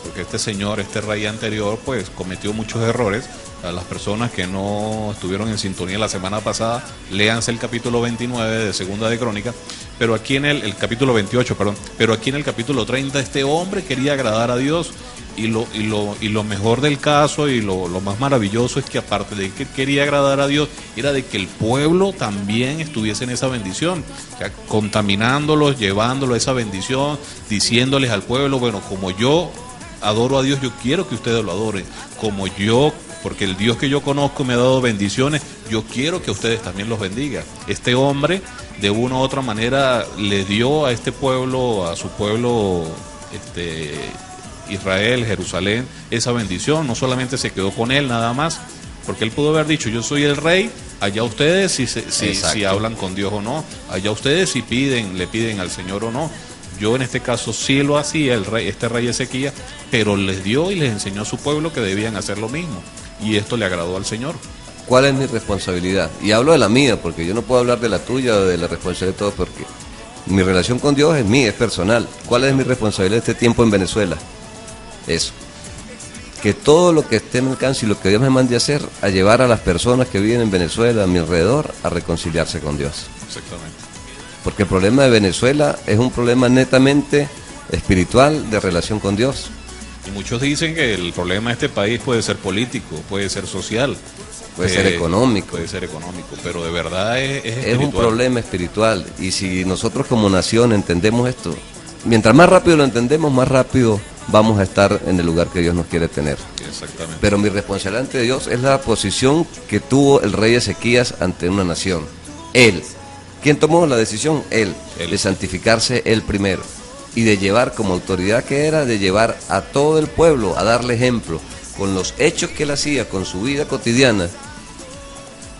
porque este señor, este rey anterior, pues cometió muchos errores. A las personas que no estuvieron en sintonía la semana pasada, léanse el capítulo 29 de Segunda de Crónica, pero aquí en el capítulo 28, perdón, pero aquí en el capítulo 30 este hombre quería agradar a Dios, y lo mejor del caso y lo más maravilloso es que aparte de que quería agradar a Dios, era de que el pueblo también estuviese en esa bendición, o sea, contaminándolos, llevándolos a esa bendición, diciéndoles al pueblo, bueno, como yo adoro a Dios, yo quiero que ustedes lo adoren, como yo, porque el Dios que yo conozco me ha dado bendiciones, yo quiero que ustedes también los bendiga. Este hombre, de una u otra manera, le dio a este pueblo, a su pueblo, Israel, Jerusalén, esa bendición. No solamente se quedó con él nada más, porque él pudo haber dicho, yo soy el rey, allá ustedes si hablan con Dios o no, allá ustedes si le piden al Señor o no. Yo en este caso sí lo hacía, este rey Ezequías, pero les dio y les enseñó a su pueblo que debían hacer lo mismo. Y esto le agradó al Señor. ¿Cuál es mi responsabilidad? Y hablo de la mía, porque yo no puedo hablar de la tuya o de la responsabilidad de todos, porque mi relación con Dios es mía, es personal. ¿Cuál es mi responsabilidad este tiempo en Venezuela? Eso. Que todo lo que esté en mi alcance y lo que Dios me mande a hacer, a llevar a las personas que viven en Venezuela, a mi alrededor, a reconciliarse con Dios. Exactamente. Porque el problema de Venezuela es un problema netamente espiritual de relación con Dios. Y muchos dicen que el problema de este país puede ser político, puede ser social, puede ser económico. Puede ser económico, pero de verdad es espiritual. Es un problema espiritual. Y si nosotros como nación entendemos esto, mientras más rápido lo entendemos, más rápido vamos a estar en el lugar que Dios nos quiere tener. Exactamente. Pero mi responsabilidad ante Dios es la posición que tuvo el rey Ezequías ante una nación. Él. ¿Quién tomó la decisión? Él. De santificarse él primero. Y de llevar, como autoridad que era, de llevar a todo el pueblo a darle ejemplo, con los hechos que él hacía, con su vida cotidiana,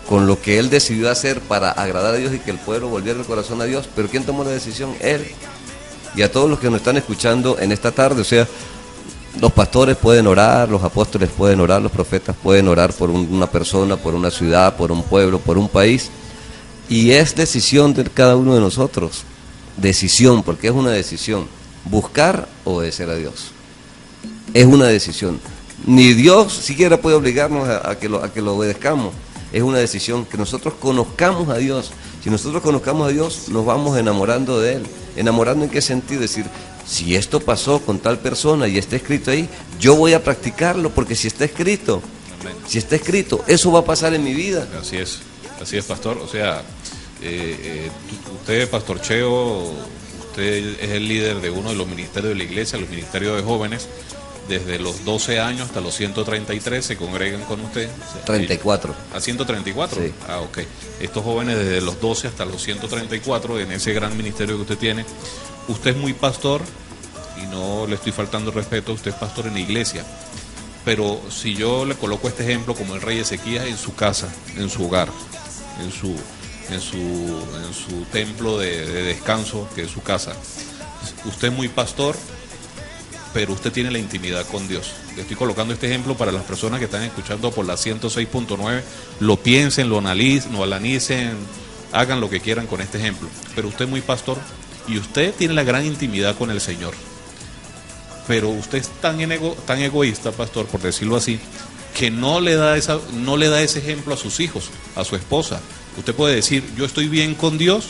con lo que él decidió hacer para agradar a Dios y que el pueblo volviera el corazón a Dios. Pero ¿quién tomó la decisión? Él. Y a todos los que nos están escuchando en esta tarde, o sea, los pastores pueden orar, los apóstoles pueden orar, los profetas pueden orar por una persona, por una ciudad, por un pueblo, por un país. Y es decisión de cada uno de nosotros. Decisión, porque es una decisión. Buscar obedecer a Dios. Es una decisión. Ni Dios siquiera puede obligarnos a que lo obedezcamos. Es una decisión que nosotros conozcamos a Dios. Si nosotros conozcamos a Dios, nos vamos enamorando de Él. ¿Enamorando en qué sentido? Es decir, si esto pasó con tal persona y está escrito ahí, yo voy a practicarlo, porque si está escrito, eso va a pasar en mi vida. Así es, pastor. O sea, usted, Pastor Cheo, usted es el líder de uno de los ministerios de la iglesia, los ministerios de jóvenes. Desde los 12 años hasta los 133 se congregan con usted. 34. ¿A 134? Sí. Ah, ok. Estos jóvenes desde los 12 hasta los 134, en ese gran ministerio que usted tiene. Usted es muy pastor, y no le estoy faltando respeto, usted es pastor en la iglesia. Pero si yo le coloco este ejemplo como el rey Ezequías en su casa, en su hogar, en su templo de descanso, que es su casa. Usted es muy pastor, pero usted tiene la intimidad con Dios. Le estoy colocando este ejemplo para las personas que están escuchando por la 106.9, lo piensen, lo analicen, hagan lo que quieran con este ejemplo. Pero usted es muy pastor y usted tiene la gran intimidad con el Señor. Pero usted es tan egoísta, pastor, por decirlo así, que no le da ese ejemplo a sus hijos, a su esposa. Usted puede decir, yo estoy bien con Dios,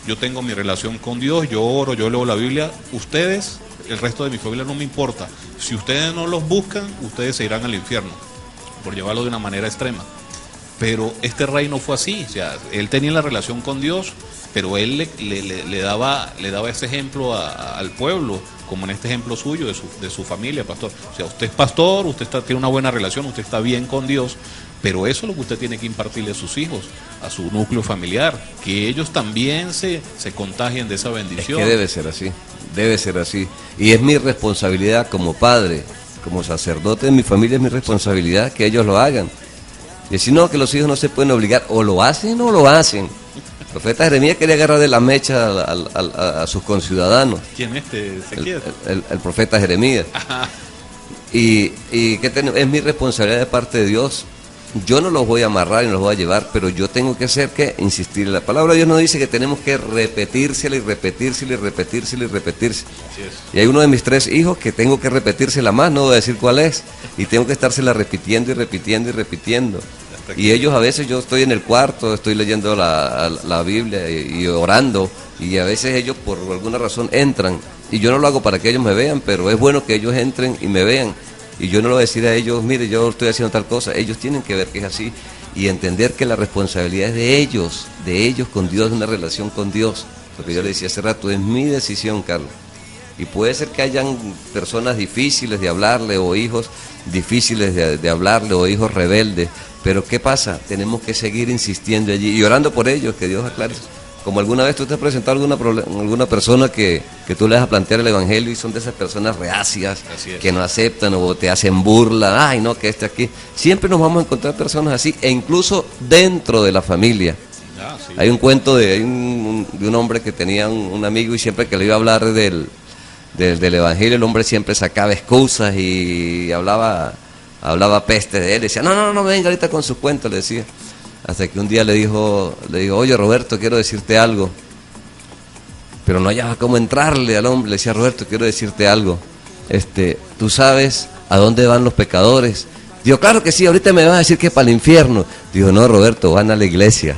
yo tengo mi relación con Dios, yo oro, yo leo la Biblia. Ustedes, el resto de mi familia, no me importa. Si ustedes no los buscan, ustedes se irán al infierno, por llevarlo de una manera extrema. Pero este rey no fue así. O sea, él tenía la relación con Dios, pero él le daba ese ejemplo al pueblo, como en este ejemplo suyo de su familia, pastor. O sea, usted es pastor, usted tiene una buena relación, usted está bien con Dios, pero eso es lo que usted tiene que impartirle a sus hijos, a su núcleo familiar, que ellos también se contagien de esa bendición. Es que debe ser así. Y es mi responsabilidad como padre, como sacerdote de mi familia, es mi responsabilidad que ellos lo hagan. Y si no, que los hijos no se pueden obligar, o lo hacen o lo hacen. El profeta Jeremías quería agarrar de la mecha a sus conciudadanos. ¿Quién es este? El profeta Jeremías. Y es mi responsabilidad de parte de Dios yo no los voy a amarrar y no los voy a llevar, pero yo tengo que hacer que insistir. La palabra de Dios nos dice que tenemos que repetírsela y repetírsela y repetírsela y repetirse. Así es. Y hay uno de mis 3 hijos que tengo que repetírsela más, no voy a decir cuál es, y tengo que estársela repitiendo y repitiendo y repitiendo. Y ellos a veces, yo estoy en el cuarto, estoy leyendo la Biblia y orando, y a veces ellos por alguna razón entran, y yo no lo hago para que ellos me vean, pero es bueno que ellos entren y me vean. Y yo no le voy a decir a ellos, mire, yo estoy haciendo tal cosa. Ellos tienen que ver que es así y entender que la responsabilidad es de ellos con Dios, una relación con Dios. Lo que yo le decía hace rato, es mi decisión, Carlos. Y puede ser que hayan personas difíciles de hablarle o hijos difíciles de hablarle o hijos rebeldes. Pero ¿qué pasa? Tenemos que seguir insistiendo allí y orando por ellos, que Dios aclare. Como alguna vez tú te has presentado alguna persona que tú le vas a plantear el evangelio y son de esas personas reacias, que no aceptan o te hacen burla, ay no, que aquí. Siempre nos vamos a encontrar personas así, e incluso dentro de la familia. Sí. Hay un cuento de un hombre que tenía un amigo y siempre que le iba a hablar del evangelio, el hombre siempre sacaba excusas y hablaba peste de él. Decía, no, venga ahorita con sus cuentos, le decía. Hasta que un día le digo, oye Roberto, quiero decirte algo. Pero no hallaba cómo entrarle al hombre. Le decía, Roberto, quiero decirte algo. ¿Tú sabes a dónde van los pecadores? Digo, claro que sí, ahorita me vas a decir que es para el infierno. Digo, no, Roberto, van a la iglesia.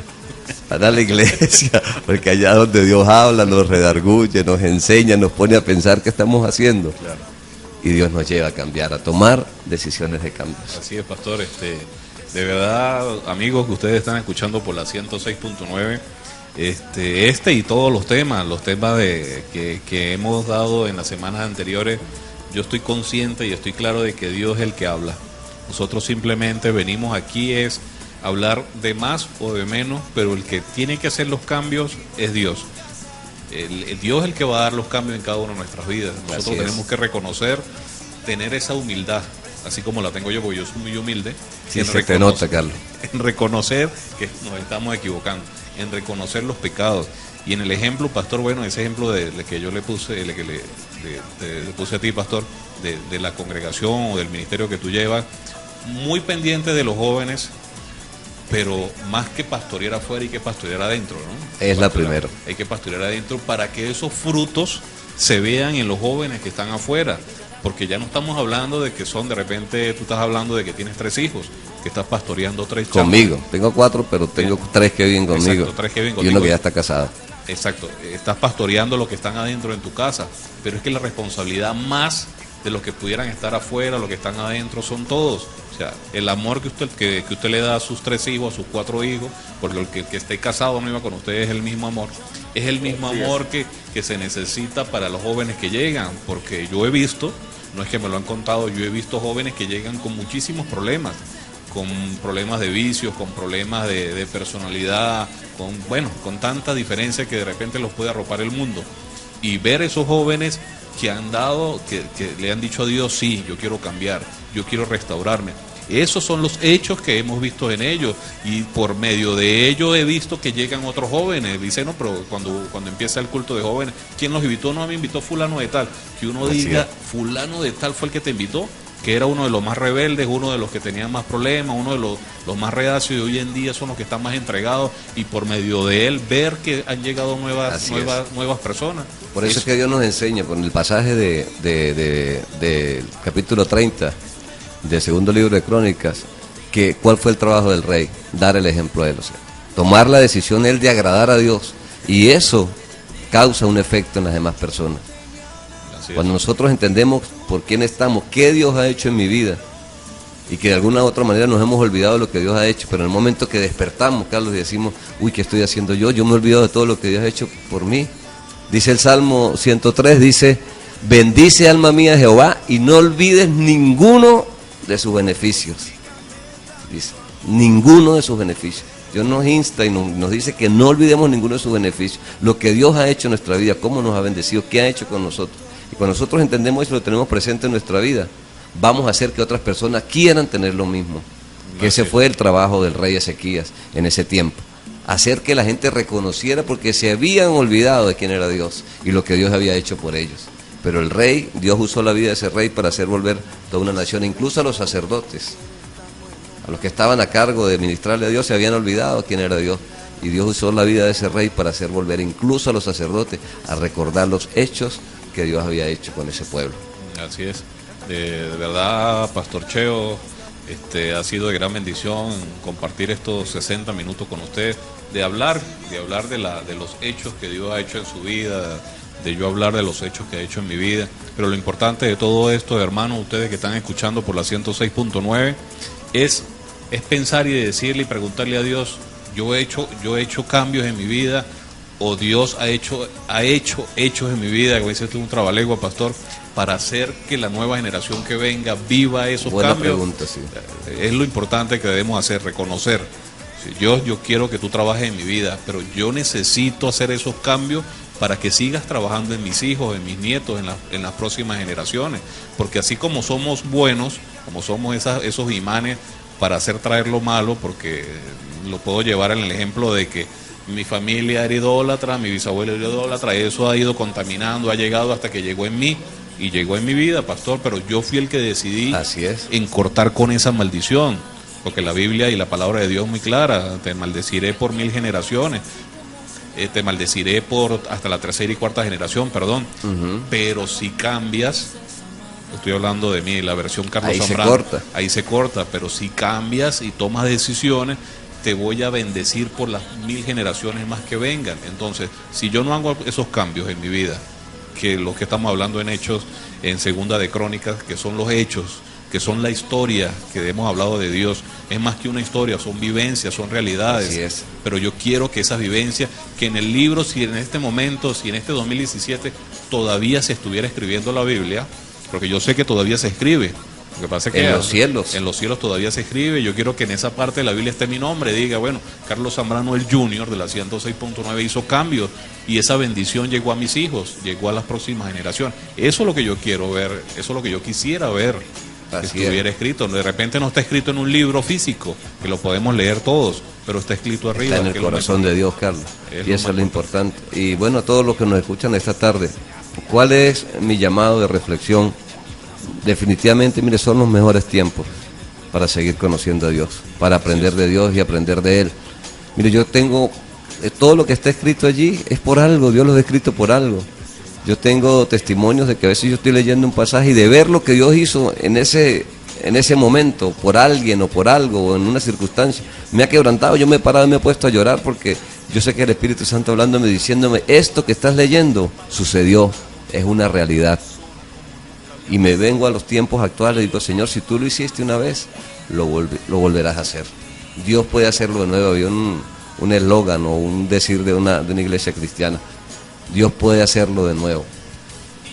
Van a la iglesia, porque allá donde Dios habla, nos redarguye, nos enseña, nos pone a pensar qué estamos haciendo. Claro. Y Dios nos lleva a cambiar, a tomar decisiones de cambio. Así es, pastor. De verdad, amigos que ustedes están escuchando por la 106.9, y todos los temas que hemos dado en las semanas anteriores, yo estoy consciente y estoy claro de que Dios es el que habla. Nosotros simplemente venimos aquí es hablar de más o de menos, pero el que tiene que hacer los cambios es Dios. El Dios es el que va a dar los cambios en cada una de nuestras vidas. Nosotros tenemos que reconocer, tener esa humildad, así como la tengo yo, porque yo soy muy humilde. Sí, se te nota, Carlos. En reconocer que nos estamos equivocando, en reconocer los pecados. Y en el ejemplo, pastor, bueno, ese ejemplo de que yo le puse, le puse a ti, pastor, de la congregación o del ministerio que tú llevas, muy pendiente de los jóvenes, pero más que pastorear afuera, hay que pastorear adentro, ¿no? Es la primera. Hay que pastorear adentro para que esos frutos se vean en los jóvenes que están afuera. Porque ya no estamos hablando de que son, de repente tú estás hablando de que tienes 3 hijos, que estás pastoreando 3 chamos. Conmigo, tengo 4, pero tengo 3 que viven conmigo. Exacto, 3 que viven conmigo. Y uno que ya está casado. Exacto, estás pastoreando los que están adentro en tu casa, pero es que la responsabilidad más de los que pudieran estar afuera, los que están adentro, son todos. O sea, el amor que usted le da a sus 3 hijos, a sus 4 hijos, porque el que esté casado no iba con usted, es el mismo amor. Es el mismo amor que se necesita para los jóvenes que llegan, porque yo he visto, no es que me lo han contado, yo he visto jóvenes que llegan con muchísimos problemas, con problemas de vicios, con problemas de personalidad, con tanta diferencia que de repente los puede arropar el mundo. Y ver esos jóvenes que han dado, que le han dicho a Dios, sí, yo quiero cambiar, yo quiero restaurarme. Esos son los hechos que hemos visto en ellos, y por medio de ello he visto que llegan otros jóvenes. Dicen, no, pero cuando empieza el culto de jóvenes, ¿quién los invitó? No, me invitó fulano de tal. Que uno diga, fulano de tal fue el que te invitó, que era uno de los más rebeldes, uno de los que tenían más problemas, uno de los más reacios, y hoy en día son los que están más entregados, y por medio de él ver que han llegado nuevas personas. Por eso es que Dios nos enseña, con el pasaje del capítulo 30 del segundo libro de Crónicas, que cuál fue el trabajo del rey, dar el ejemplo a él, o sea, tomar la decisión él de agradar a Dios, y eso causa un efecto en las demás personas. Cuando nosotros entendemos por quién estamos, qué Dios ha hecho en mi vida, y que de alguna u otra manera nos hemos olvidado de lo que Dios ha hecho, pero en el momento que despertamos, Carlos, y decimos, uy, ¿qué estoy haciendo yo? Yo me he olvidado de todo lo que Dios ha hecho por mí. Dice el Salmo 103, dice, bendice alma mía Jehová, y no olvides ninguno de sus beneficios. Dice, ninguno de sus beneficios. Dios nos insta y nos dice que no olvidemos ninguno de sus beneficios, lo que Dios ha hecho en nuestra vida, cómo nos ha bendecido, qué ha hecho con nosotros. Y cuando nosotros entendemos eso, lo tenemos presente en nuestra vida, vamos a hacer que otras personas quieran tener lo mismo. Que ese fue el trabajo del rey Ezequías en ese tiempo. Hacer que la gente reconociera, porque se habían olvidado de quién era Dios y lo que Dios había hecho por ellos. Pero el rey, Dios usó la vida de ese rey para hacer volver toda una nación, incluso a los sacerdotes. A los que estaban a cargo de ministrarle a Dios se habían olvidado quién era Dios. Y Dios usó la vida de ese rey para hacer volver incluso a los sacerdotes a recordar los hechos que Dios había hecho con ese pueblo. Así es. De verdad, Pastor Cheo, ha sido de gran bendición compartir estos 60 minutos con usted, de hablar de los hechos que Dios ha hecho en su vida, de yo hablar de los hechos que ha hecho en mi vida. Pero lo importante de todo esto, hermanos, ustedes que están escuchando por la 106.9, es pensar y decirle y preguntarle a Dios, yo he hecho cambios en mi vida, o Dios ha hecho hechos en mi vida, como dice usted, un trabalengua, pastor, para hacer que la nueva generación que venga viva esos Buena cambios. pregunta, sí. Es lo importante que debemos hacer, reconocer. Yo quiero que tú trabajes en mi vida, pero yo necesito hacer esos cambios para que sigas trabajando en mis hijos, en mis nietos, en las próximas generaciones. Porque así como somos buenos, como somos esos imanes para hacer traer lo malo, porque lo puedo llevar en el ejemplo de que mi familia era idólatra, mi bisabuelo era idólatra, eso ha ido contaminando, ha llegado hasta que llegó en mí y llegó en mi vida, pastor, pero yo fui el que decidí en cortar con esa maldición, porque la Biblia y la palabra de Dios es muy clara: te maldeciré por 1000 generaciones, te maldeciré por hasta la tercera y cuarta generación, perdón. Pero si cambias, estoy hablando de mí, la versión Carlos Zambrano, ahí se corta, pero si cambias y tomas decisiones, te voy a bendecir por las 1000 generaciones más que vengan. Entonces, si yo no hago esos cambios en mi vida, que lo que estamos hablando en Hechos, en Segunda de Crónicas, que son los hechos, que son la historia que hemos hablado de Dios, es más que una historia, son vivencias, son realidades. Así es. Pero yo quiero que esas vivencias, que en el libro, si en este momento, si en este 2017 todavía se estuviera escribiendo la Biblia, porque yo sé que todavía se escribe. Lo que pasa es que en los cielos todavía se escribe. Yo quiero que en esa parte de la Biblia esté mi nombre, diga, bueno, Carlos Zambrano el Junior de la 106.9 hizo cambios y esa bendición llegó a mis hijos, llegó a las próximas generaciones. Eso es lo que yo quiero ver, eso es lo que yo quisiera ver que estuviera escrito. De repente no está escrito en un libro físico, que lo podemos leer todos, pero está escrito arriba. Está en el corazón de Dios, Carlos, y eso es lo importante. Y bueno, a todos los que nos escuchan esta tarde, ¿cuál es mi llamado de reflexión? Definitivamente, mire, son los mejores tiempos para seguir conociendo a Dios, para aprender de Dios y aprender de Él. Mire, yo tengo, todo lo que está escrito allí es por algo, Dios lo ha escrito por algo. Yo tengo testimonios de que a veces yo estoy leyendo un pasaje y de ver lo que Dios hizo en ese momento, por alguien o por algo o en una circunstancia, me ha quebrantado. Yo me he parado y me he puesto a llorar porque yo sé que el Espíritu Santo hablándome, diciéndome, esto que estás leyendo sucedió, es una realidad. Y me vengo a los tiempos actuales y digo, Señor, si tú lo hiciste una vez, lo volverás a hacer. Dios puede hacerlo de nuevo. Había un eslogan o un decir de una iglesia cristiana: Dios puede hacerlo de nuevo.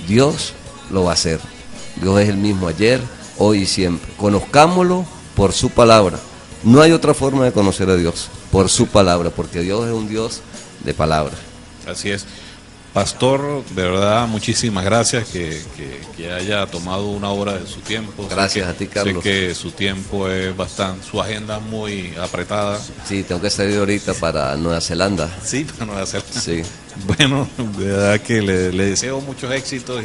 Dios lo va a hacer. Dios es el mismo ayer, hoy y siempre. Conozcámoslo por su palabra. No hay otra forma de conocer a Dios, por su palabra, porque Dios es un Dios de palabra. Así es. Pastor, de verdad, muchísimas gracias que haya tomado una hora de su tiempo. Gracias a ti, Carlos. Sé que su tiempo es bastante, su agenda es muy apretada. Sí, tengo que salir ahorita para Nueva Zelanda. Sí, para Nueva Zelanda. Sí. Bueno, de verdad que le deseo muchos éxitos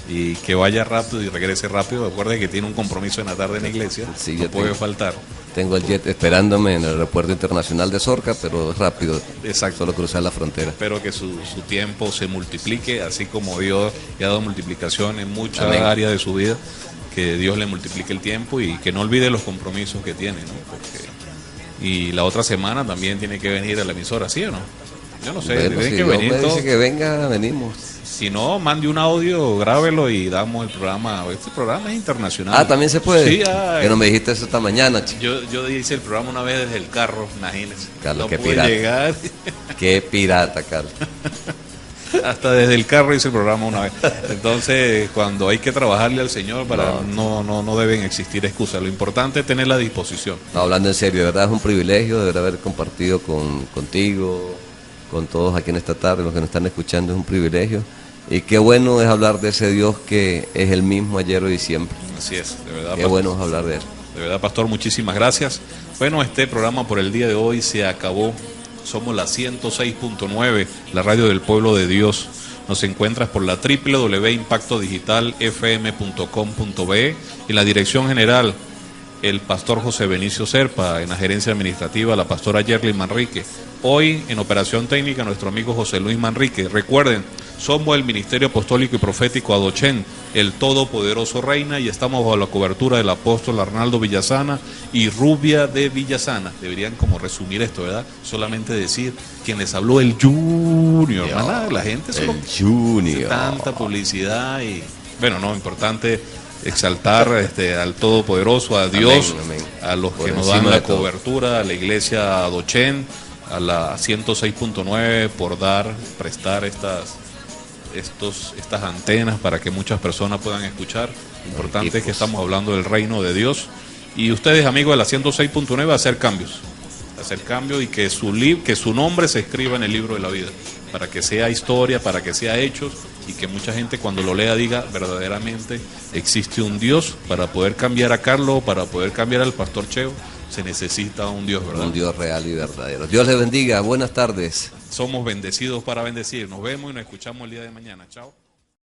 y que vaya rápido y regrese rápido. Recuerde que tiene un compromiso en la tarde en la iglesia, sí, no puede faltar. Tengo el jet esperándome en el aeropuerto internacional de Zorca, pero rápido. Exacto. Solo cruzar la frontera. Espero que su tiempo se multiplique, así como Dios le ha dado multiplicación en muchas Amén. áreas de su vida, que Dios le multiplique el tiempo y que no olvide los compromisos que tiene, ¿no? Y la otra semana también tiene que venir a la emisora, ¿sí o no? Yo no sé, bueno, tiene si que Dios venir me todo. dice que venga, venimos. Si no, mande un audio, grábelo y damos el programa. Este programa es internacional. También se puede. Sí, que no me dijiste eso esta mañana, chico. Yo hice el programa una vez desde el carro, imagínense. Carlos, no qué pude pirata. llegar. Qué pirata, Carlos. Hasta desde el carro hice el programa una vez. Entonces, cuando hay que trabajarle al Señor, no deben existir excusas. Lo importante es tener la disposición. No, hablando en serio, de verdad es un privilegio de verdad haber compartido contigo, con todos aquí en esta tarde, los que nos están escuchando, es un privilegio. Y qué bueno es hablar de ese Dios que es el mismo ayer, hoy y siempre. Así es, de verdad. Qué bueno es hablar de él. De verdad, Pastor, muchísimas gracias. Bueno, este programa por el día de hoy se acabó. Somos la 106.9, la radio del pueblo de Dios. Nos encuentras por la www.impactodigitalfm.com.be y la dirección general el pastor José Benicio Serpa, en la gerencia administrativa la pastora Yerlin Manrique. Hoy en operación técnica nuestro amigo José Luis Manrique. Recuerden, somos el Ministerio Apostólico y Profético Adochen, el Todopoderoso Reina, y estamos bajo la cobertura del apóstol Arnaldo Villasana y Rubia de Villasana. Deberían como resumir esto, ¿verdad? Solamente decir, quien les habló, el Junior. La gente se el Junior. Tanta publicidad y... Bueno, no, importante exaltar al Todopoderoso, a Dios, amén, amén. A los Por que nos encima dan de la todo. cobertura, a la iglesia Adochen, a la 106.9 por prestar estas antenas para que muchas personas puedan escuchar. Importante es que estamos hablando del reino de Dios. Y ustedes, amigos de la 106.9, hacer cambios y que su nombre se escriba en el libro de la vida, para que sea historia, para que sea hechos, y que mucha gente cuando lo lea diga, verdaderamente existe un Dios. Para poder cambiar a Carlos, para poder cambiar al pastor Cheo, se necesita un Dios, ¿verdad? Un Dios real y verdadero. Dios les bendiga, buenas tardes. Somos bendecidos para bendecir. Nos vemos y nos escuchamos el día de mañana. Chao.